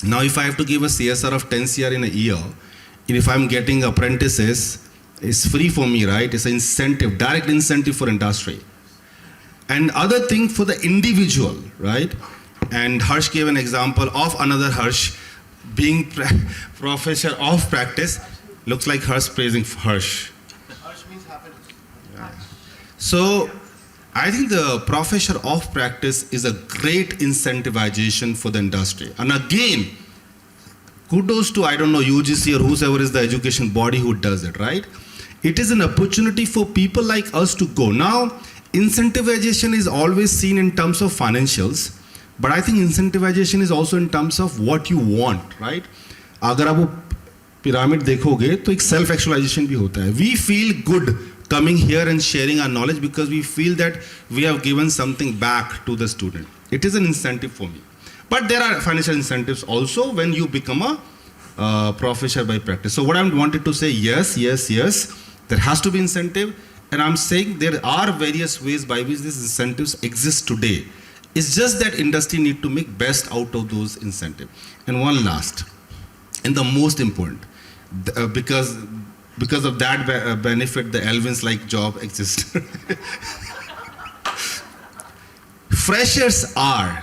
Now if I have to give a CSR of 10 CR in a year, and if I'm getting apprentices, it's free for me, right? It's an incentive, direct incentive for industry. And other thing for the individual, right? And Harsh gave an example of another Harsh being professor of practice. Looks like Harsh praising Harsh. Harsh means happiness. Yeah. So I think the professor of practice is a great incentivization for the industry. And again, kudos to, I don't know, UGC or whoever is the education body who does it, right? It is an opportunity for people like us to go. Now, incentivization is always seen in terms of financials, but I think incentivization is also in terms of what you want, right? अगर आप वो pyramid देखोगे तो एक self actualization भी होता है. We feel good coming here and sharing our knowledge because we feel that we have given something back to the student. It is an incentive for me. But there are financial incentives also when you become a professor by practice. So what I wanted to say, yes, there has to be incentive. And I'm saying there are various ways by which these incentives exist today. It's just that industry need to make best out of those incentives. And one last, and the most important, because of that benefit, the Elvins-like job exists. Freshers are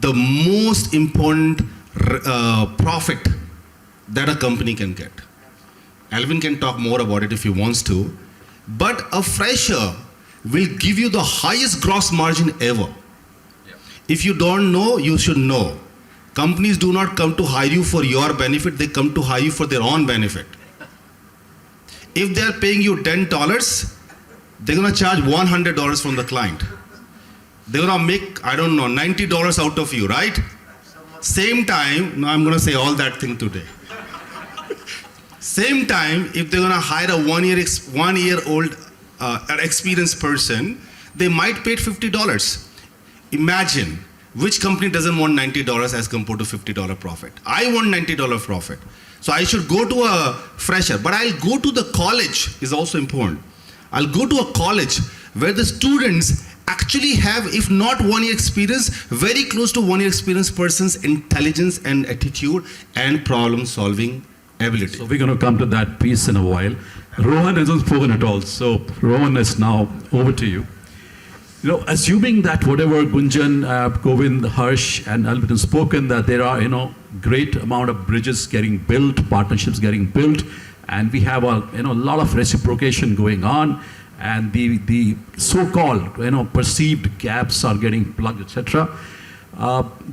the most important profit that a company can get. Alvin can talk more about it if he wants to, but a fresher will give you the highest gross margin ever. If you don't know, you should know. Companies do not come to hire you for your benefit, they come to hire you for their own benefit. If they are paying you $10, they're going to charge $100 from the client. They're going to make, I don't know, $90 out of you, right? Same time, now I'm going to say all that thing today. Same time, if they're going to hire a one-year-old experienced person, they might pay $50. Imagine, which company doesn't want $90 as compared to $50 profit? I want $90 profit. So I should go to a fresher, but I'll go to the college is also important. I'll go to a college where the students actually have, if not 1 year experience, very close to 1 year experience person's intelligence and attitude and problem solving ability. So we're going to come to that piece in a while. Rohan hasn't spoken at all. So Rohan is now over to you. You know, assuming that whatever Gunjan, Govind, Harsh and Alvin have spoken, that there are, great amount of bridges getting built, partnerships getting built, and we have a, lot of reciprocation going on, and the so-called, perceived gaps are getting plugged, etc.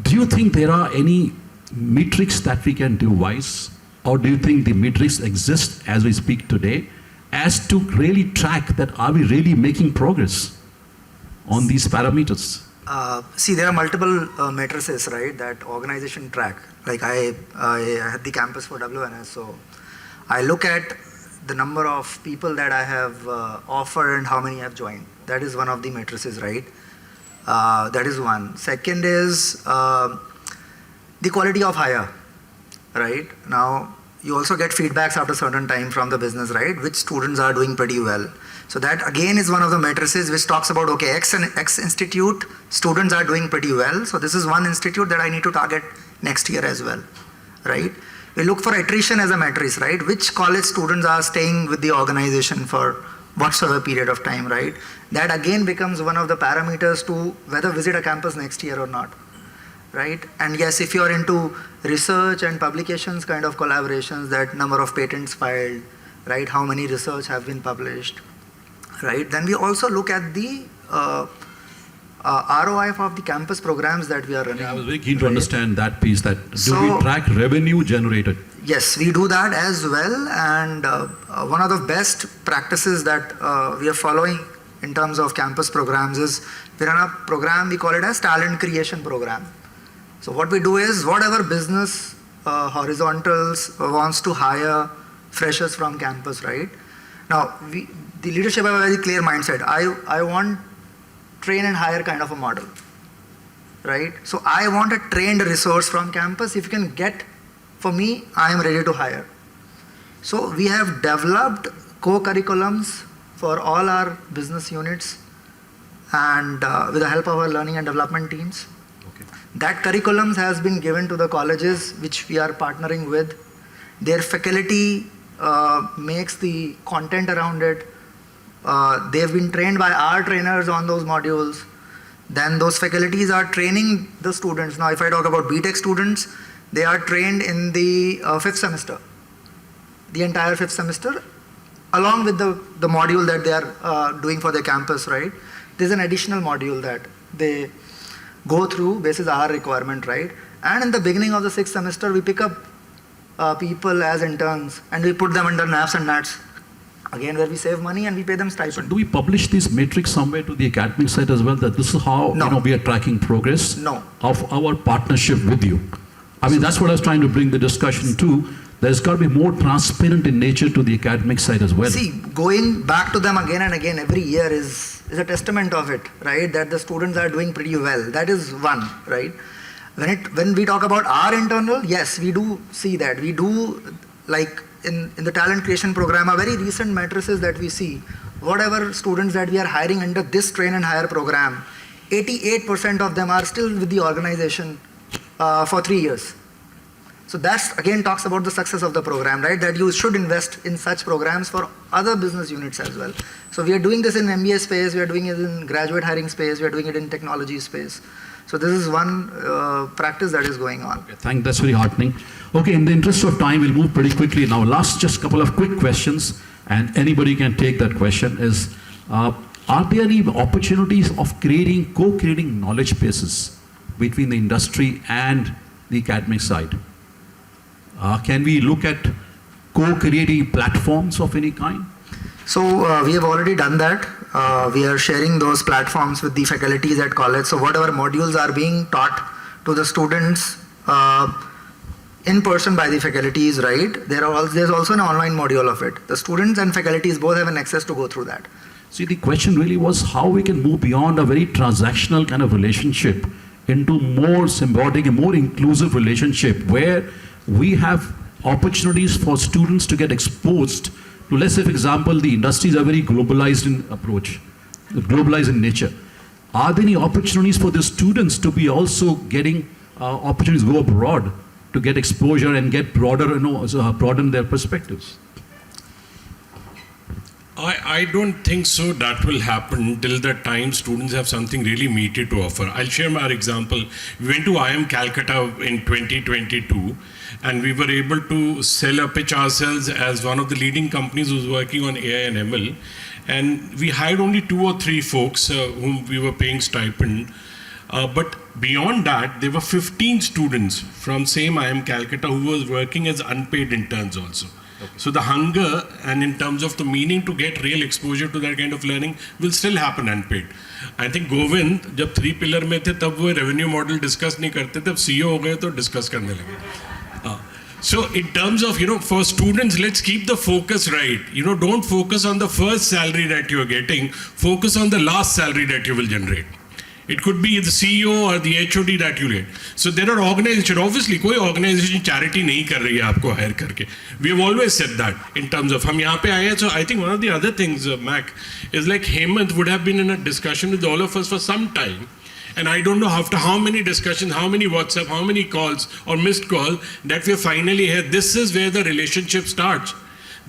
Do you think there are any metrics that we can devise, or do you think the metrics exist as we speak today, as to really track that are we really making progress on these parameters? See, there are multiple matrices, right, that organization track. Like I had the campus for WNS, so I look at the number of people that I have offered and how many have joined. That is one of the matrices, right? That is one. Second is the quality of hire, right? Now, you also get feedbacks after a certain time from the business, right? Which students are doing pretty well. So that again is one of the matrices which talks about, okay, X institute, students are doing pretty well. So this is one institute that I need to target next year as well, right? We look for attrition as a matrix, right? Which college students are staying with the organization for whatsoever period of time, right? That again becomes one of the parameters to whether visit a campus next year or not, right? And yes, if you're into research and publications kind of collaborations, that number of patents filed, right? How many research have been published, right? Then we also look at the ROI of the campus programs that we are running. Yeah, I was very keen to understand that piece, that do we track revenue generated? Yes, we do that as well, and one of the best practices that we are following in terms of campus programs is we run a program, we call it as talent creation program. So what we do is whatever business horizontals wants to hire freshers from campus, right? Now, the leadership have a very clear mindset. I want train and hire kind of a model, right? So I want a trained resource from campus. If you can get for me, I am ready to hire. So we have developed co-curriculums for all our business units and with the help of our learning and development teams. Okay. That curriculums has been given to the colleges which we are partnering with. Their faculty makes the content around it. They've been trained by our trainers on those modules. Then those faculties are training the students. Now if I talk about BTech students, they are trained in the 5th semester, the entire 5th semester, along with the module that they are doing for their campus, right? There's an additional module that they go through basis our requirement, right? And in the beginning of the 6th semester, we pick up people as interns and we put them under naps and nats. Again, where we save money and we pay them So stipend. do we publish these metrics somewhere to the academic side as well, that this is how No. we are tracking progress No. of our partnership with you? I mean, that's what I was trying to bring the discussion to. There's got to be more transparent in nature to the academic side as well. See, going back to them again and again every year is a testament of it, right? That the students are doing pretty well. That is one, right? When we talk about our internal, yes, we do see that. We do, like in the talent creation program, a very recent matrices that we see, whatever students that we are hiring under this train and hire program, 88% of them are still with the organization for 3 years. So that again talks about the success of the program, right? That you should invest in such programs for other business units as well. So we are doing this in MBA space, we are doing it in graduate hiring space, we are doing it in technology space. So this is one practice that is going on. Okay, that's very heartening. Okay, in the interest of time, we'll move pretty quickly. Now, last just couple of quick questions, and anybody can take that question, is are there any opportunities of co-creating knowledge bases between the industry and the academic side? Can we look at co-creating platforms of any kind? So we have already done that. We are sharing those platforms with the faculties at college. So whatever modules are being taught to the students in person by the faculties, right? There's also an online module of it. The students and faculties both have an access to go through that. See, the question really was how we can move beyond a very transactional kind of relationship into more symbiotic and more inclusive relationship where we have opportunities for students to get exposed to, let's say, for example, the industries are very globalized in approach, globalized in nature. Are there any opportunities for the students to be also getting opportunities to go abroad to get exposure and get broader, broaden their perspectives? I don't think so that will happen till the time students have something really meaty to offer. I'll share my example. We went to IIM Calcutta in 2022 and we were able to pitch ourselves as one of the leading companies who's working on AI and ML. And we hired only 2 or 3 folks whom we were paying stipend. But beyond that, there were 15 students from same IIM Calcutta who was working as unpaid interns also. Okay. So the hunger and in terms of the meaning to get real exposure to that kind of learning will still happen unpaid. I think Govind, जब 3 pillar में थे तब वो revenue model discuss नहीं करते थे, अब CEO हो गए तो discuss करने लगे. So in terms of, for students, let's keep the focus right. Don't focus on the first salary that you're getting, focus on the last salary that you will generate. It could be the CEO or the HOD that you get. So there are organizations, obviously कोई organization charity नहीं कर रही है आपको hire करके. We have always said that in terms of हम यहाँ पे आए हैं. So I think one of the other things, Mac, is like Hemant would have been in a discussion with all of us for some time. And I don't know after how many discussions, how many WhatsApp, how many calls or missed call that we are finally here. This is where the relationship starts.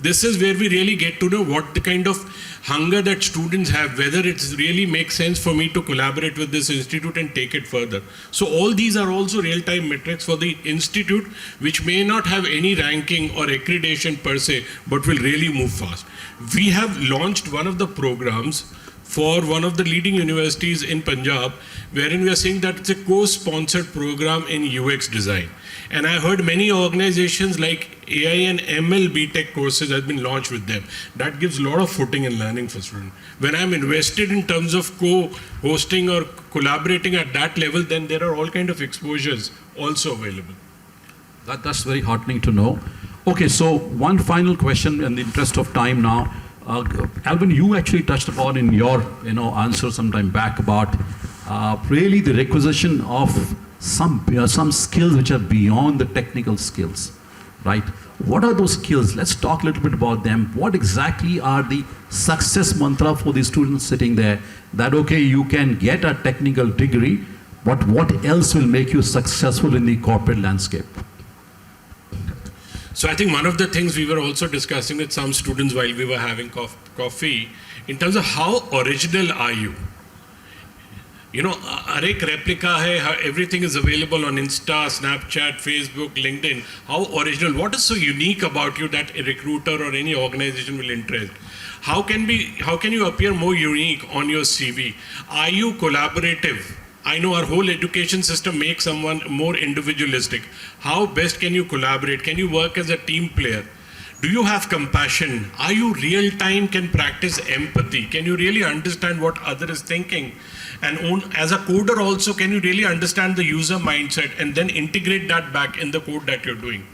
This is where we really get to know what the kind of hunger that students have, whether it really makes sense for me to collaborate with this institute and take it further. So all these are also real-time metrics for the institute, which may not have any ranking or accreditation per se, but will really move fast. We have launched one of the programs for one of the leading universities in Punjab, wherein we are saying that it's a co-sponsored program in UX design. And I heard many organizations like AI and ML BTech courses have been launched with them. That gives a lot of footing and learning for students. When I'm invested in terms of co-hosting or collaborating at that level, then there are all kind of exposures also available. That's very heartening to know. Okay, so one final question in the interest of time now. Alvin, you actually touched upon in your answer some time back about really the requisition of some skills which are beyond the technical skills, right? What are those skills? Let's talk a little bit about them. What exactly are the success mantra for the students sitting there that, okay, you can get a technical degree, but what else will make you successful in the corporate landscape? So I think one of the things we were also discussing with some students while we were having coffee, in terms of how original are you? You know, एक replica hai, everything is available on Insta, Snapchat, Facebook, LinkedIn. How original? What is so unique about you that a recruiter or any organization will interest? How can you appear more unique on your CV? Are you collaborative? I know our whole education system makes someone more individualistic. How best can you collaborate? Can you work as a team player? Do you have compassion? Are you real time, can practice empathy? Can you really understand what other is thinking? And as a coder also, can you really understand the user mindset and then integrate that back in the code that you're doing?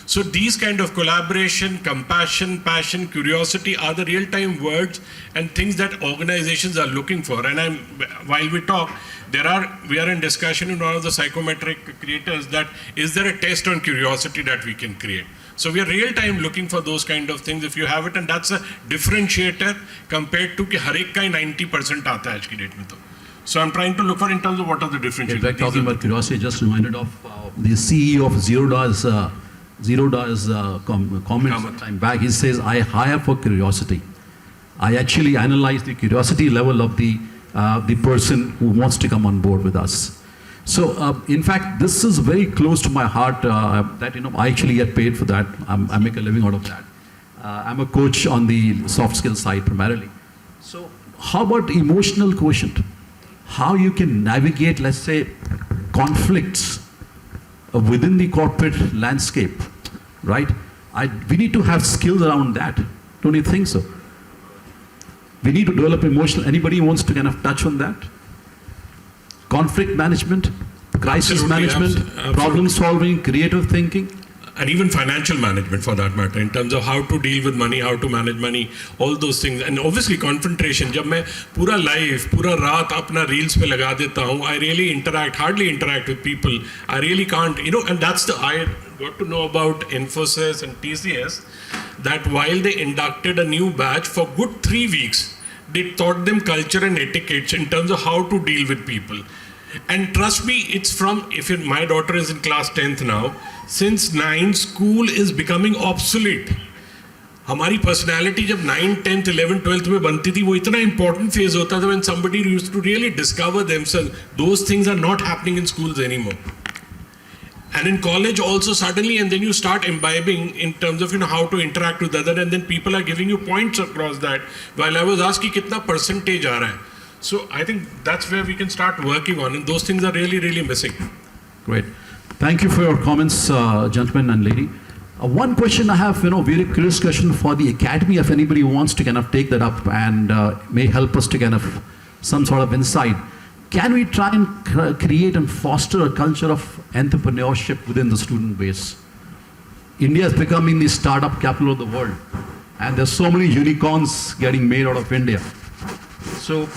So these kind of collaboration, compassion, passion, curiosity are the real-time words and things that organizations are looking for. And while we talk, we are in discussion in one of the psychometric creators that is there a test on curiosity that we can create? So we are real-time looking for those kind of things if you have it, and that's a differentiator compared to कि हर एक का 90% आता है आज की date में तो. So I'm trying to look for in terms of what are the differentiators. In fact, talking about curiosity, just reminded of the CEO of Zerodha's comments some time back. He says, I hire for curiosity. I actually analyze the curiosity level of the person who wants to come on board with us. So, in fact, this is very close to my heart that, I actually get paid for that. I make a living out of that. I'm a coach on the soft skills side primarily. So, how about emotional quotient? How you can navigate, let's say, conflicts within the corporate landscape, right? We need to have skills around that. Don't you think so? We need to develop emotional. Anybody wants to kind of touch on that? Conflict management, crisis management, problem solving, creative thinking. And even financial management for that matter, in terms of how to deal with money, how to manage money, all those things. And obviously concentration. जब मैं पूरा life, पूरा रात अपना reels पे लगा देता हूँ, I really hardly interact with people. I really can't, and that's I got to know about Infosys and TCS, that while they inducted a new batch for good 3 weeks, they taught them culture and etiquette in terms of how to deal with people. And trust me, it's from, my daughter is in class 10th now, since 9, school is becoming obsolete. हमारी personality जब 9, 10th, 11th, 12th में बनती थी, वो इतना important phase होता था when somebody used to really discover themselves. Those things are not happening in schools anymore. And in college also suddenly, and then you start imbibing in terms of how to interact with other, and then people are giving you points across that. While I was asking कितना percentage आ रहा है. So I think that's where we can start working on, and those things are really, really missing. Great. Thank you for your comments, gentlemen and lady. One question I have, very curious question for the academy, if anybody wants to kind of take that up and may help us to kind of some sort of insight. Can we try and create and foster a culture of entrepreneurship within the student base? India is becoming the startup capital of the world, and there's so many unicorns getting made out of India. So,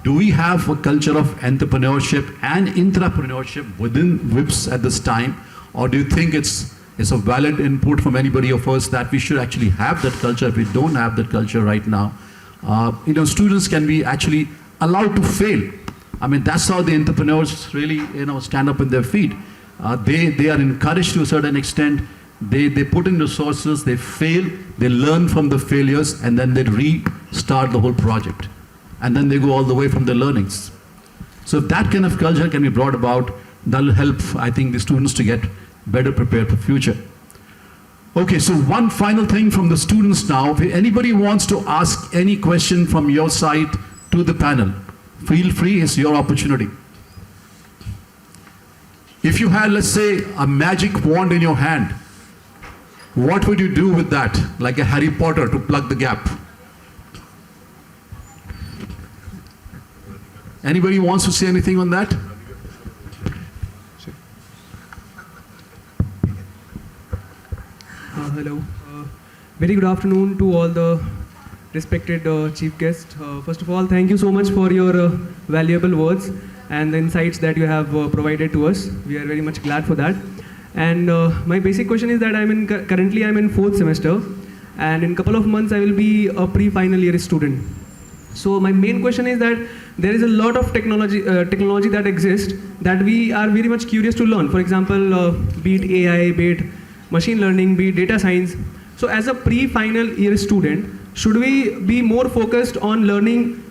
do we have a culture of entrepreneurship and intrapreneurship within WIPS at this time, or do you think it's a valid input from anybody of us that we should actually have that culture if we don't have that culture right now? Students can be actually allowed to fail. I mean, that's how the entrepreneurs really, stand up in their feet. They are encouraged to a certain extent. They put in resources, they fail, they learn from the failures, and then they restart the whole project. And then they go all the way from the learnings. So if that kind of culture can be brought about, that will help, I think, the students to get better prepared for future. Okay, so one final thing from the students now. If anybody wants to ask any question from your side, to the panel. Feel free, it's your opportunity. If you had, let's say, a magic wand in your hand, what would you do with that, like a Harry Potter to plug the gap? Anybody wants to say anything on that? Hello. Very good afternoon to all the respected chief guests. First of all, thank you so much for your valuable words and the insights that you have provided to us. We are very much glad for that. And my basic question is that currently I'm in 4th semester, and in a couple of months I will be a pre-final year student. So my main question is that there is a lot of technology that exists that we are very much curious to learn. For example, be it AI, be it machine learning, be it data science. So as a pre-final year student, should we be more focused on learning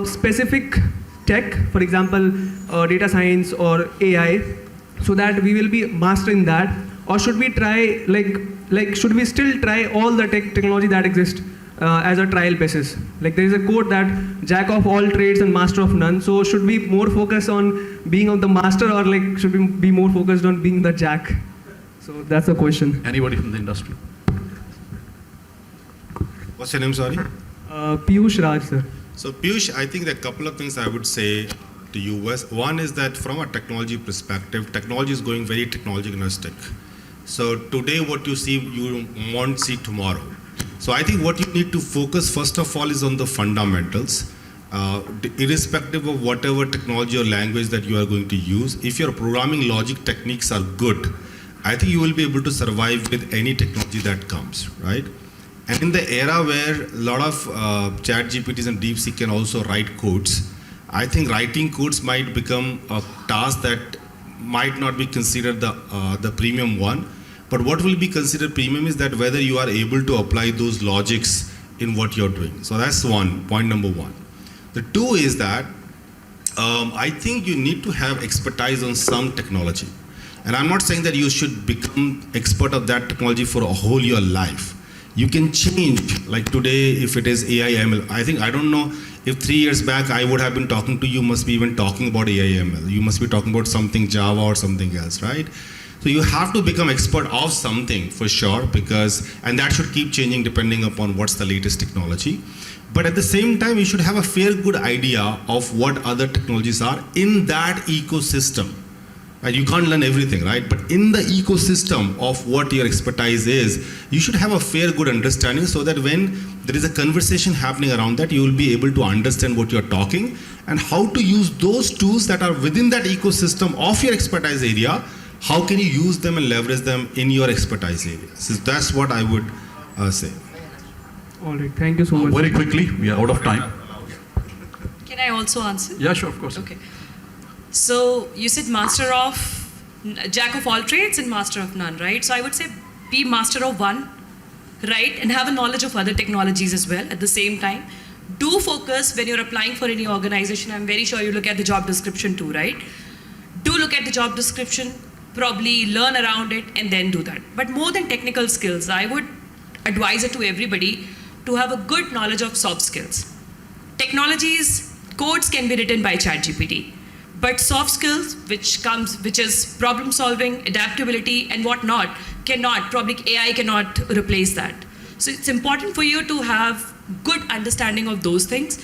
specific tech, for example, data science or AI, so that we will be mastering that? Or should we try, should we still try all the technology that exists as a trial basis? Like there is a quote that jack of all trades and master of none. So should we more focus on being of the master, or should we be more focused on being the jack? So that's the question. Anybody from the industry? What's your name, sorry? Piyush Raj, sir. So Piyush, I think there are a couple of things I would say to you. One is that from a technology perspective, technology is going very technology agnostic. So today what you see, you won't see tomorrow. So I think what you need to focus first of all is on the fundamentals. Irrespective of whatever technology or language that you are going to use, if your programming logic techniques are good, I think you will be able to survive with any technology that comes, right? And in the era where a lot of chat GPTs and DeepSeek can also write codes, I think writing codes might become a task that might not be considered the premium one. But what will be considered premium is that whether you are able to apply those logics in what you're doing. So that's point number one. The two is that I think you need to have expertise on some technology. And I'm not saying that you should become expert of that technology for a whole your life. You can change, like today, if it is AI, ML. I don't know if 3 years back I would have been talking to you, must be even talking about AI, ML. You must be talking about something Java or something else, right? So you have to become expert of something for sure, and that should keep changing depending upon what's the latest technology. But at the same time, you should have a fair good idea of what other technologies are in that ecosystem. Right? You can't learn everything, right? But in the ecosystem of what your expertise is, you should have a fair good understanding, so that when there is a conversation happening around that, you will be able to understand what you're talking and how to use those tools that are within that ecosystem of your expertise area. How can you use them and leverage them in your expertise area? So that's what I would say. All right, thank you so much. Very quickly, we are out of time. Can I also answer? Yeah, sure, of course. Okay. So you said jack of all trades and master of none, right? So I would say be master of one, right? And have a knowledge of other technologies as well at the same time. Do focus when you're applying for any organization. I'm very sure you look at the job description too, right? Do look at the job description, probably learn around it, and then do that. But more than technical skills, I would advise it to everybody to have a good knowledge of soft skills. Codes can be written by ChatGPT. But soft skills, which is problem solving, adaptability, and whatnot, AI cannot replace that. So it's important for you to have good understanding of those things.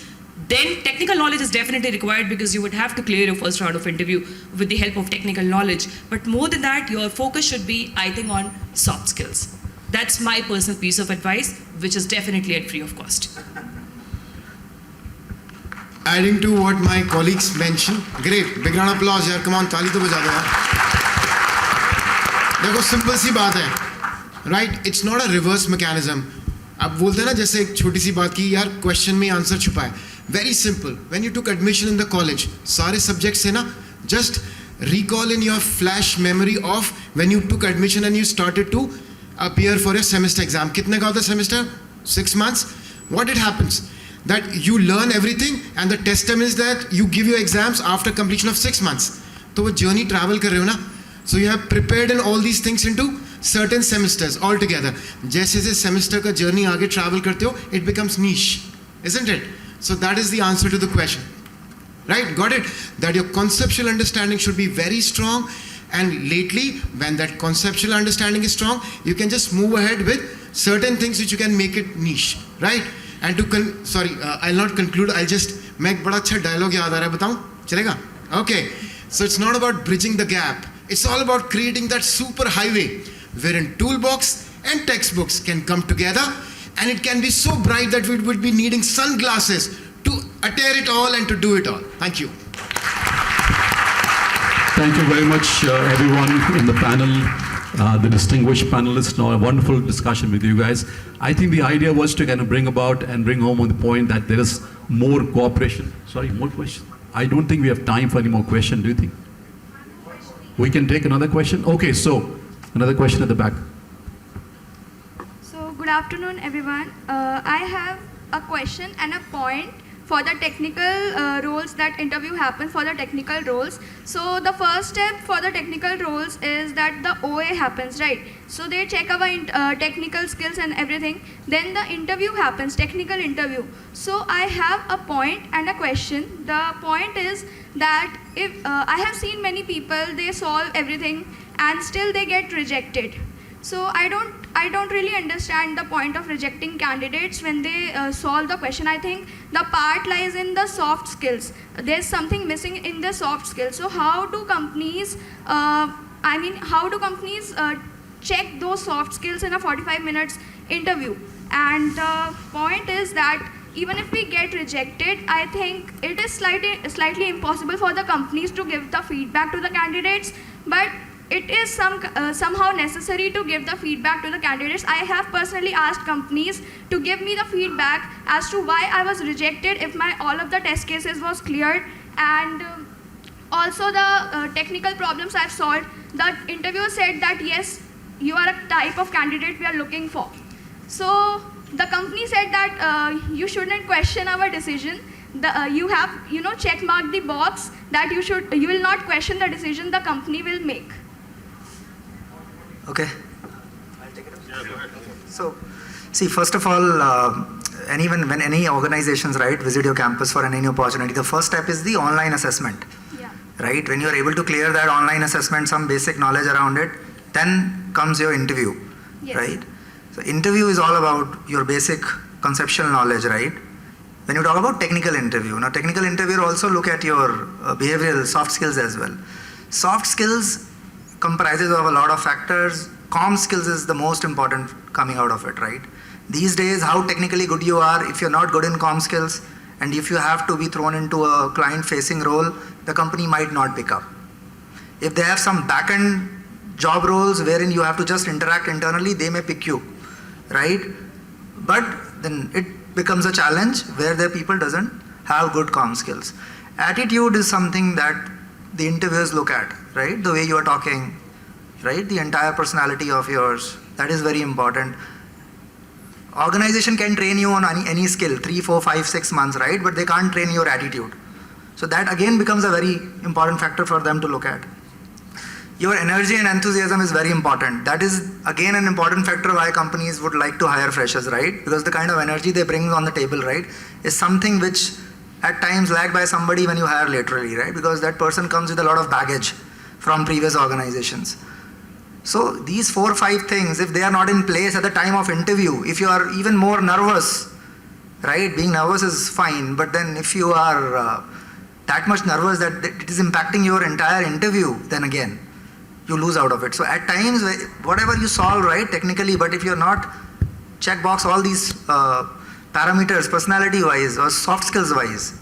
Then technical knowledge is definitely required, because you would have to clear your first round of interview with the help of technical knowledge. But more than that, your focus should be, I think, on soft skills. That's my personal piece of advice, which is definitely at free of cost. Adding to what my colleagues mentioned, great, big round of applause yaar, come on, ताली तो बजा दो यार. देखो simple सी बात है, right? It's not a reverse mechanism. आप बोलते हैं ना जैसे एक छोटी सी बात की यार question में answer छुपा है. Very simple. When you took admission in the college, सारे subjects से ना, just recall in your flash memory of when you took admission and you started to appear for a semester exam. कितने का होता है semester? 6 months. What it happens? That you learn everything, and the test term is that you give your exams after completion of 6 months. तो वो journey travel कर रहे हो ना, so you have prepared in all these things into certain semesters altogether. जैसे जैसे semester का journey आगे travel करते हो, it becomes niche, isn't it? So that is the answer to the question. Right? Got it? That your conceptual understanding should be very strong. And lately, when that conceptual understanding is strong, you can just move ahead with certain things which you can make it niche. Right? And I'll not conclude. I'll just make बड़ा अच्छा dialogue याद आ रहा है, बताऊं? चलेगा? Okay. So it's not about bridging the gap. It's all about creating that super highway wherein toolbox and textbooks can come together, and it can be so bright that we would be needing sunglasses to attain it all and to do it all. Thank you. Thank you very much, everyone in the panel, the distinguished panelists. Now, a wonderful discussion with you guys. I think the idea was to kind of bring about and bring home on the point that there is more cooperation. Sorry, more questions? I don't think we have time for any more questions, do you think? We can take another question? Okay, so another question at the back. So, good afternoon, everyone. I have a question and a point for the technical roles that interview happens for the technical roles. So the first step for the technical roles is that the OA happens, right? So they check our technical skills and everything. Then the interview happens, technical interview. So I have a point and a question. The point is that if I have seen many people, they solve everything and still they get rejected. So I don't really understand the point of rejecting candidates when they solve the question. I think the part lies in the soft skills. There's something missing in the soft skills. So how do companies, check those soft skills in a 45 minutes interview? And the point is that even if we get rejected, I think it is slightly impossible for the companies to give the feedback to the candidates, but it is somehow necessary to give the feedback to the candidates. I have personally asked companies to give me the feedback as to why I was rejected if all of the test cases was cleared, and also the technical problems I've solved. The interviewer said that yes, you are a type of candidate we are looking for. So the company said that you shouldn't question our decision. You have check mark the box that you will not question the decision the company will make. Okay. I'll take it up. So, see, first of all, when any organizations, right, visit your campus for any opportunity, the first step is the online assessment. Yeah. Right? When you are able to clear that online assessment, some basic knowledge around it, then comes your interview. Yes. Right? So, interview is all about your basic conceptual knowledge, right? When you talk about technical interview, now technical interviewer also look at your behavioral soft skills as well. Soft skills comprises of a lot of factors. Comm skills is the most important coming out of it, right? These days, how technically good you are, if you're not good in comm skills, and if you have to be thrown into a client-facing role, the company might not pick up. If they have some back-end job roles wherein you have to just interact internally, they may pick you, right? But then it becomes a challenge where the people doesn't have good comm skills. Attitude is something that the interviewers look at, right? The way you are talking, right? The entire personality of yours, that is very important. Organization can train you on any skill, 3, 4, 5, 6 months, right? But they can't train your attitude. So that again becomes a very important factor for them to look at. Your energy and enthusiasm is very important. That is again an important factor why companies would like to hire freshers, right? Because the kind of energy they bring on the table, right, is something which at times lagged by somebody when you hire laterally, right? Because that person comes with a lot of baggage from previous organizations. So these 4 or 5 things, if they are not in place at the time of interview, if you are even more nervous, right? Being nervous is fine, but then if you are that much nervous that it is impacting your entire interview, then again, you lose out of it. So at times, whatever you solve, right, technically, but if you're not check box all these parameters, personality-wise or soft skills-wise,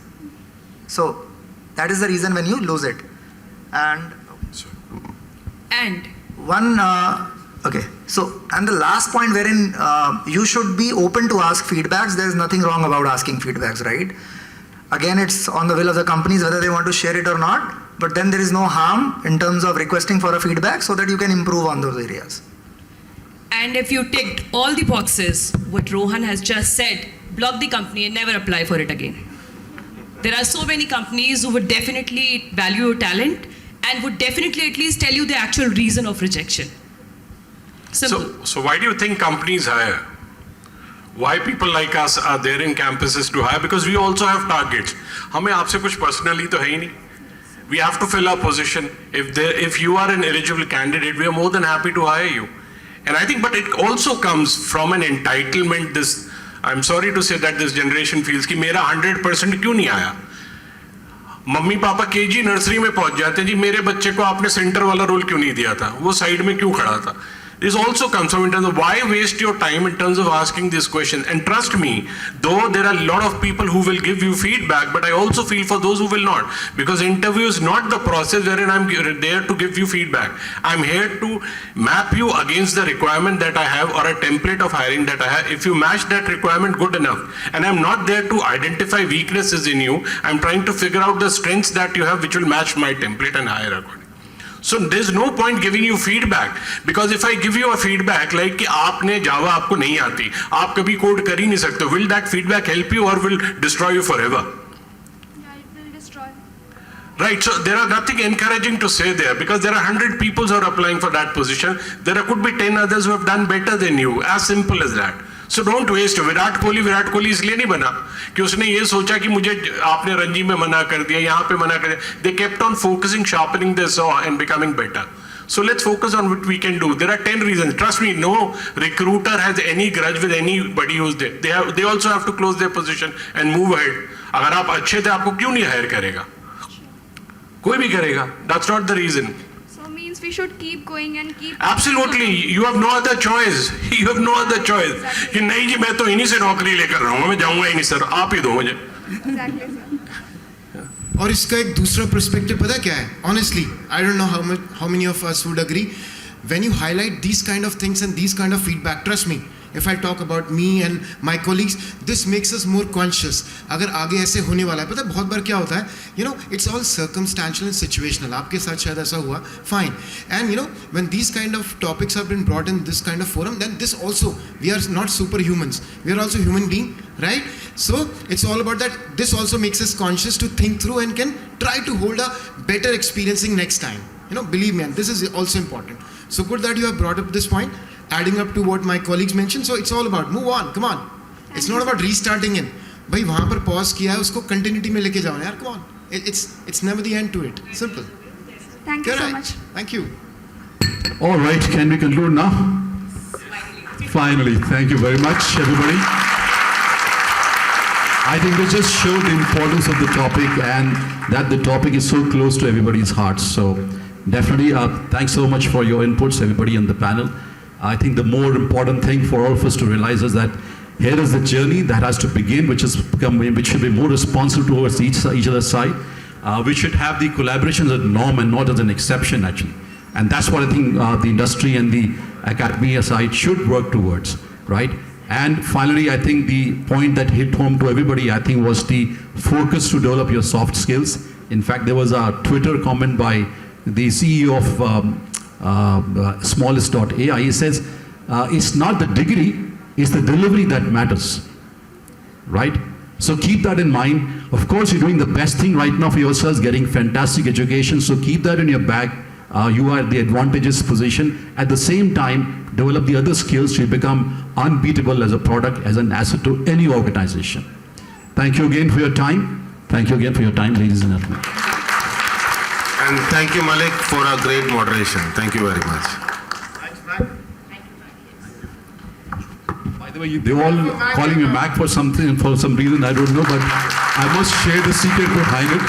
so that is the reason when you lose it. And the last point wherein you should be open to ask feedbacks. There is nothing wrong about asking feedbacks, right? Again, it's on the will of the companies whether they want to share it or not, but then there is no harm in terms of requesting for a feedback so that you can improve on those areas. And if you ticked all the boxes, what Rohan has just said, block the company and never apply for it again. There are so many companies who would definitely value your talent and would definitely at least tell you the actual reason of rejection. Simple. So why do you think companies hire? why people like us are there in campuses to hire, because we also have targets. हमें आपसे कुछ personally तो है ही नहीं. We have to fill our position. If you are an eligible candidate, we are more than happy to hire you. And I think, but it also comes from an entitlement. I'm sorry to say that this generation feels कि मेरा 100% क्यों नहीं आया? Mummy papa KG nursery में पहुंच जाते हैं जी, मेरे बच्चे को आपने सेंटर वाला रोल क्यों नहीं दिया था, वो साइड में क्यों खड़ा था. This also comes from in terms of why waste your time in terms of asking this question. And trust me, though there are a lot of people who will give you feedback, but I also feel for those who will not, because interview is not the process wherein I'm there to give you feedback. I'm here to map you against the requirement that I have or a template of hiring that I have. If you match that requirement, good enough. And I'm not there to identify weaknesses in you. I'm trying to figure out the strengths that you have which will match my template and hire accordingly. So there's no point giving you feedback, because if I give you a feedback like कि आपने Java आपको नहीं आती, आप कभी code कर ही नहीं सकते, will that feedback help you or will destroy you forever? Yeah, it will destroy. Right, so there are nothing encouraging to say there, because there are 100 people who are applying for that position. There could be 10 others who have done better than you, as simple as that. So don't waste. Virat Kohli इसलिए नहीं बना कि उसने ये सोचा कि मुझे आपने रणजी में मना कर दिया, यहाँ पे मना कर दिया. They kept on focusing, sharpening their saw and becoming better. So let's focus on what we can do. There are 10 reasons. Trust me, no recruiter has any grudge with anybody who's there. They also have to close their position and move ahead. अगर आप अच्छे थे, आपको क्यों नहीं hire करेगा? कोई भी करेगा. That's not the reason. So means we should keep going and keep. Absolutely, you have no other choice. You have no other choice. कि नहीं जी, मैं तो इन्हीं से नौकरी लेकर रहूँगा, मैं जाऊँगा ही नहीं सर, आप ही दो मुझे. Exactly, sir. और इसका एक दूसरा पर्सपेक्टिव पता क्या है? Honestly, I don't know how many of us would agree. When you highlight these kind of things and these kind of feedback, trust me, if I talk about me and my colleagues, this makes us more conscious. अगर आगे ऐसे होने वाला है, पता है बहुत बार क्या होता है? You know, it's all circumstantial and situational. आपके साथ शायद ऐसा हुआ, fine. And you know, when these kind of topics have been brought in this kind of forum, then this also, we are not superhumans. We are also human beings, right? So it's all about that. This also makes us conscious to think through and can try to hold a better experiencing next time. You know, believe me, and this is also important. So good that you have brought up this point. Adding up to what my colleagues mentioned, so it's all about move on, come on. It's not about restarting in. भाई वहाँ पर pause किया है, उसको continuity में लेके जाओ यार, come on. It's never the end to it. Simple. Thank you You're so right. much. Thank you. All right, can we conclude now? Finally, thank you very much, everybody. I think we just showed the importance of the topic and that the topic is so close to everybody's hearts. So definitely, thanks so much for your inputs, everybody on the panel. I think the more important thing for all of us to realize is that here is the journey that has to begin, which should be more responsive towards each other's side. We should have the collaboration as a norm and not as an exception, actually. And that's what I think the industry and the academia side should work towards, right? And finally, I think the point that hit home to everybody, I think, was the focus to develop your soft skills. In fact, there was a Twitter comment by the CEO of smallest.ai. He says, it's not the degree, it's the delivery that matters, right? So keep that in mind. Of course, you're doing the best thing right now for yourselves, getting fantastic education, so keep that in your bag. You are at the advantageous position. At the same time, develop the other skills to become unbeatable as a product, as an asset to any organization. Thank you again for your time. Thank you again for your time, ladies and gentlemen. And thank you, Malik, for a great moderation. Thank you very much. By the way, they're all calling me Mac for something, for some reason, I don't know, but I must share the secret behind it.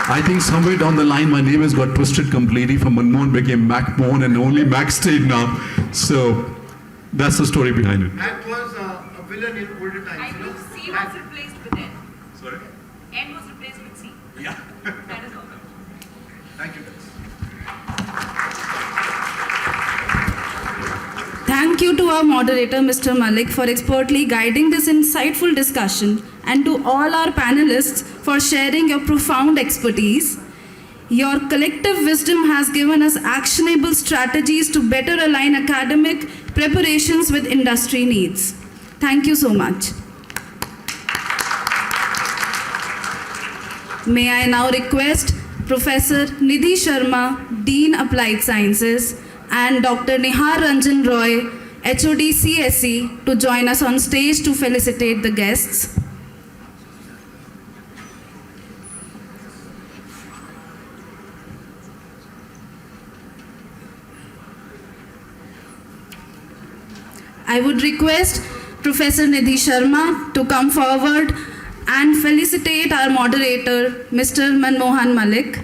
I think somewhere down the line, my name has got twisted completely. From Manmohan became Mac Mohan, and only Mac stayed now. So that's the story behind it. Mac was a villain in older times. I think C was replaced with N. Sorry? N was replaced with C. Yeah. That is all. Thank you, guys. Thank you to our moderator, Mr. Malik, for expertly guiding this insightful discussion, and to all our panelists for sharing your profound expertise. Your collective wisdom has given us actionable strategies to better align academic preparations with industry needs. Thank you so much. May I now request Professor Nidhi Sharma, Dean Applied Sciences, and Dr. Nihar Ranjan Roy, HOD CSE to join us on stage to felicitate the guests. I would request Professor Nidhi Sharma to come forward and felicitate our moderator, Mr. Manmohan Malik.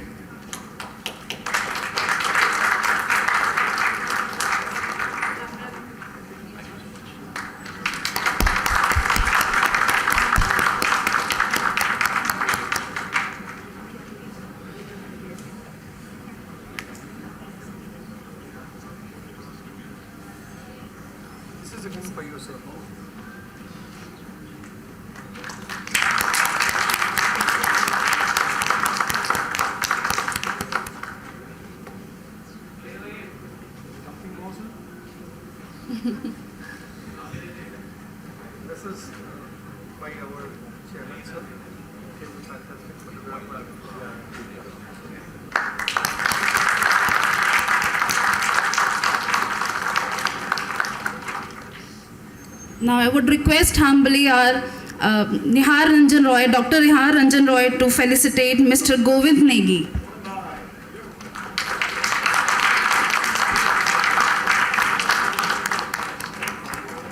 This is a gift for you, sir. This is by our chairman, sir. He was fantastic photographer. Now I would request humbly our Nihar Ranjan Roy, Dr. Nihar Ranjan Roy to felicitate Mr. Govind Negi.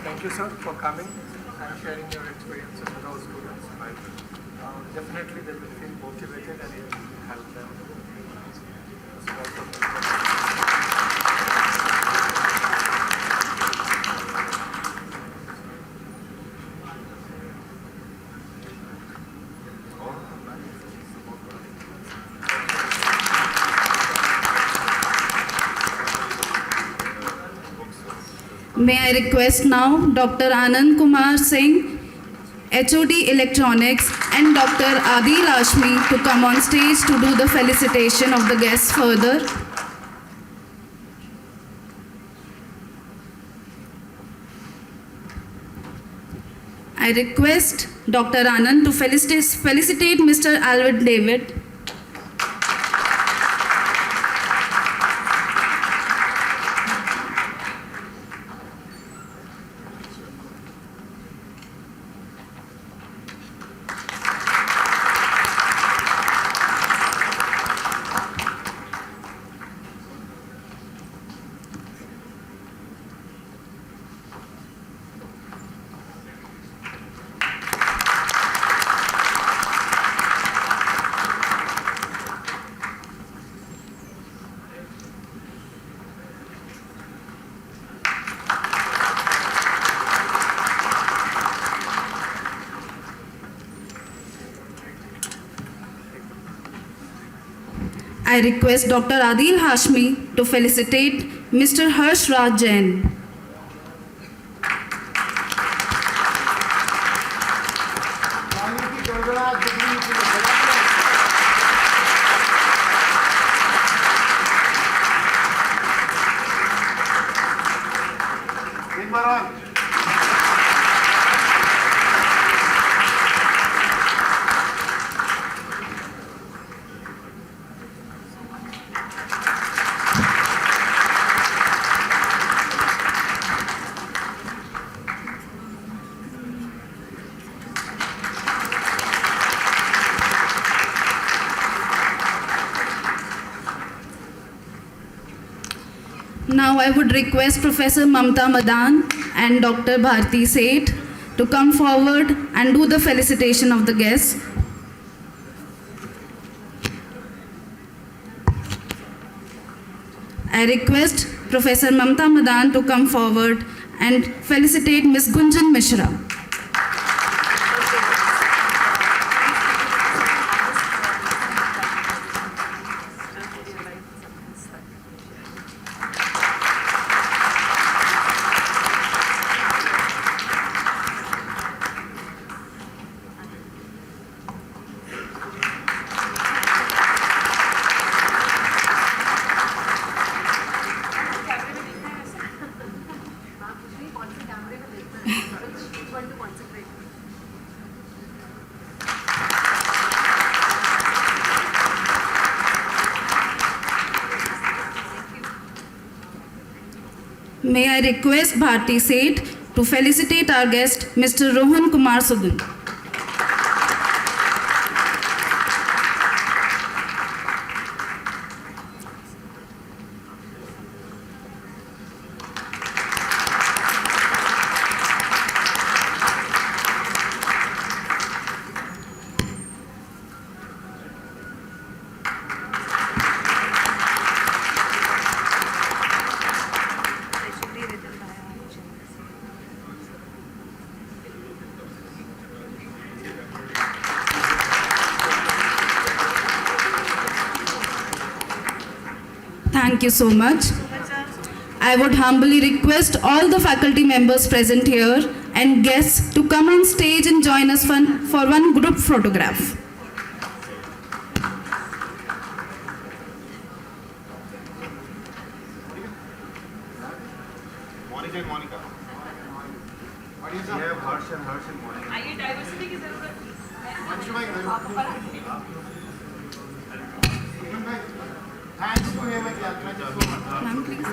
Thank you, sir, for coming and sharing your experiences with our students. Definitely they will feel motivated and it will help them. May I request now Dr. Anand Kumar Singh, HOD Electronics, and Dr. Adil Ashmi to come on stage to do the felicitation of the guests further. I request Dr. Anand to felicitate Mr. Alvin David. I request Dr. Adil Hashmi to felicitate Mr. Harsh Raj Jain. Now I would request Professor Mamta Madan and Dr. Bharti Seth to come forward and do the felicitation of the guests. I request Professor Mamta Madan to come forward and felicitate Ms. Gunjan Mishra. may I request Bharti Seth to felicitate our guest, Mr. Rohan Kumar Sudun. Thank you so much. I would humbly request all the faculty members present here and guests to come on stage and join us for one group photograph. Thanks to him. Ma'am, please.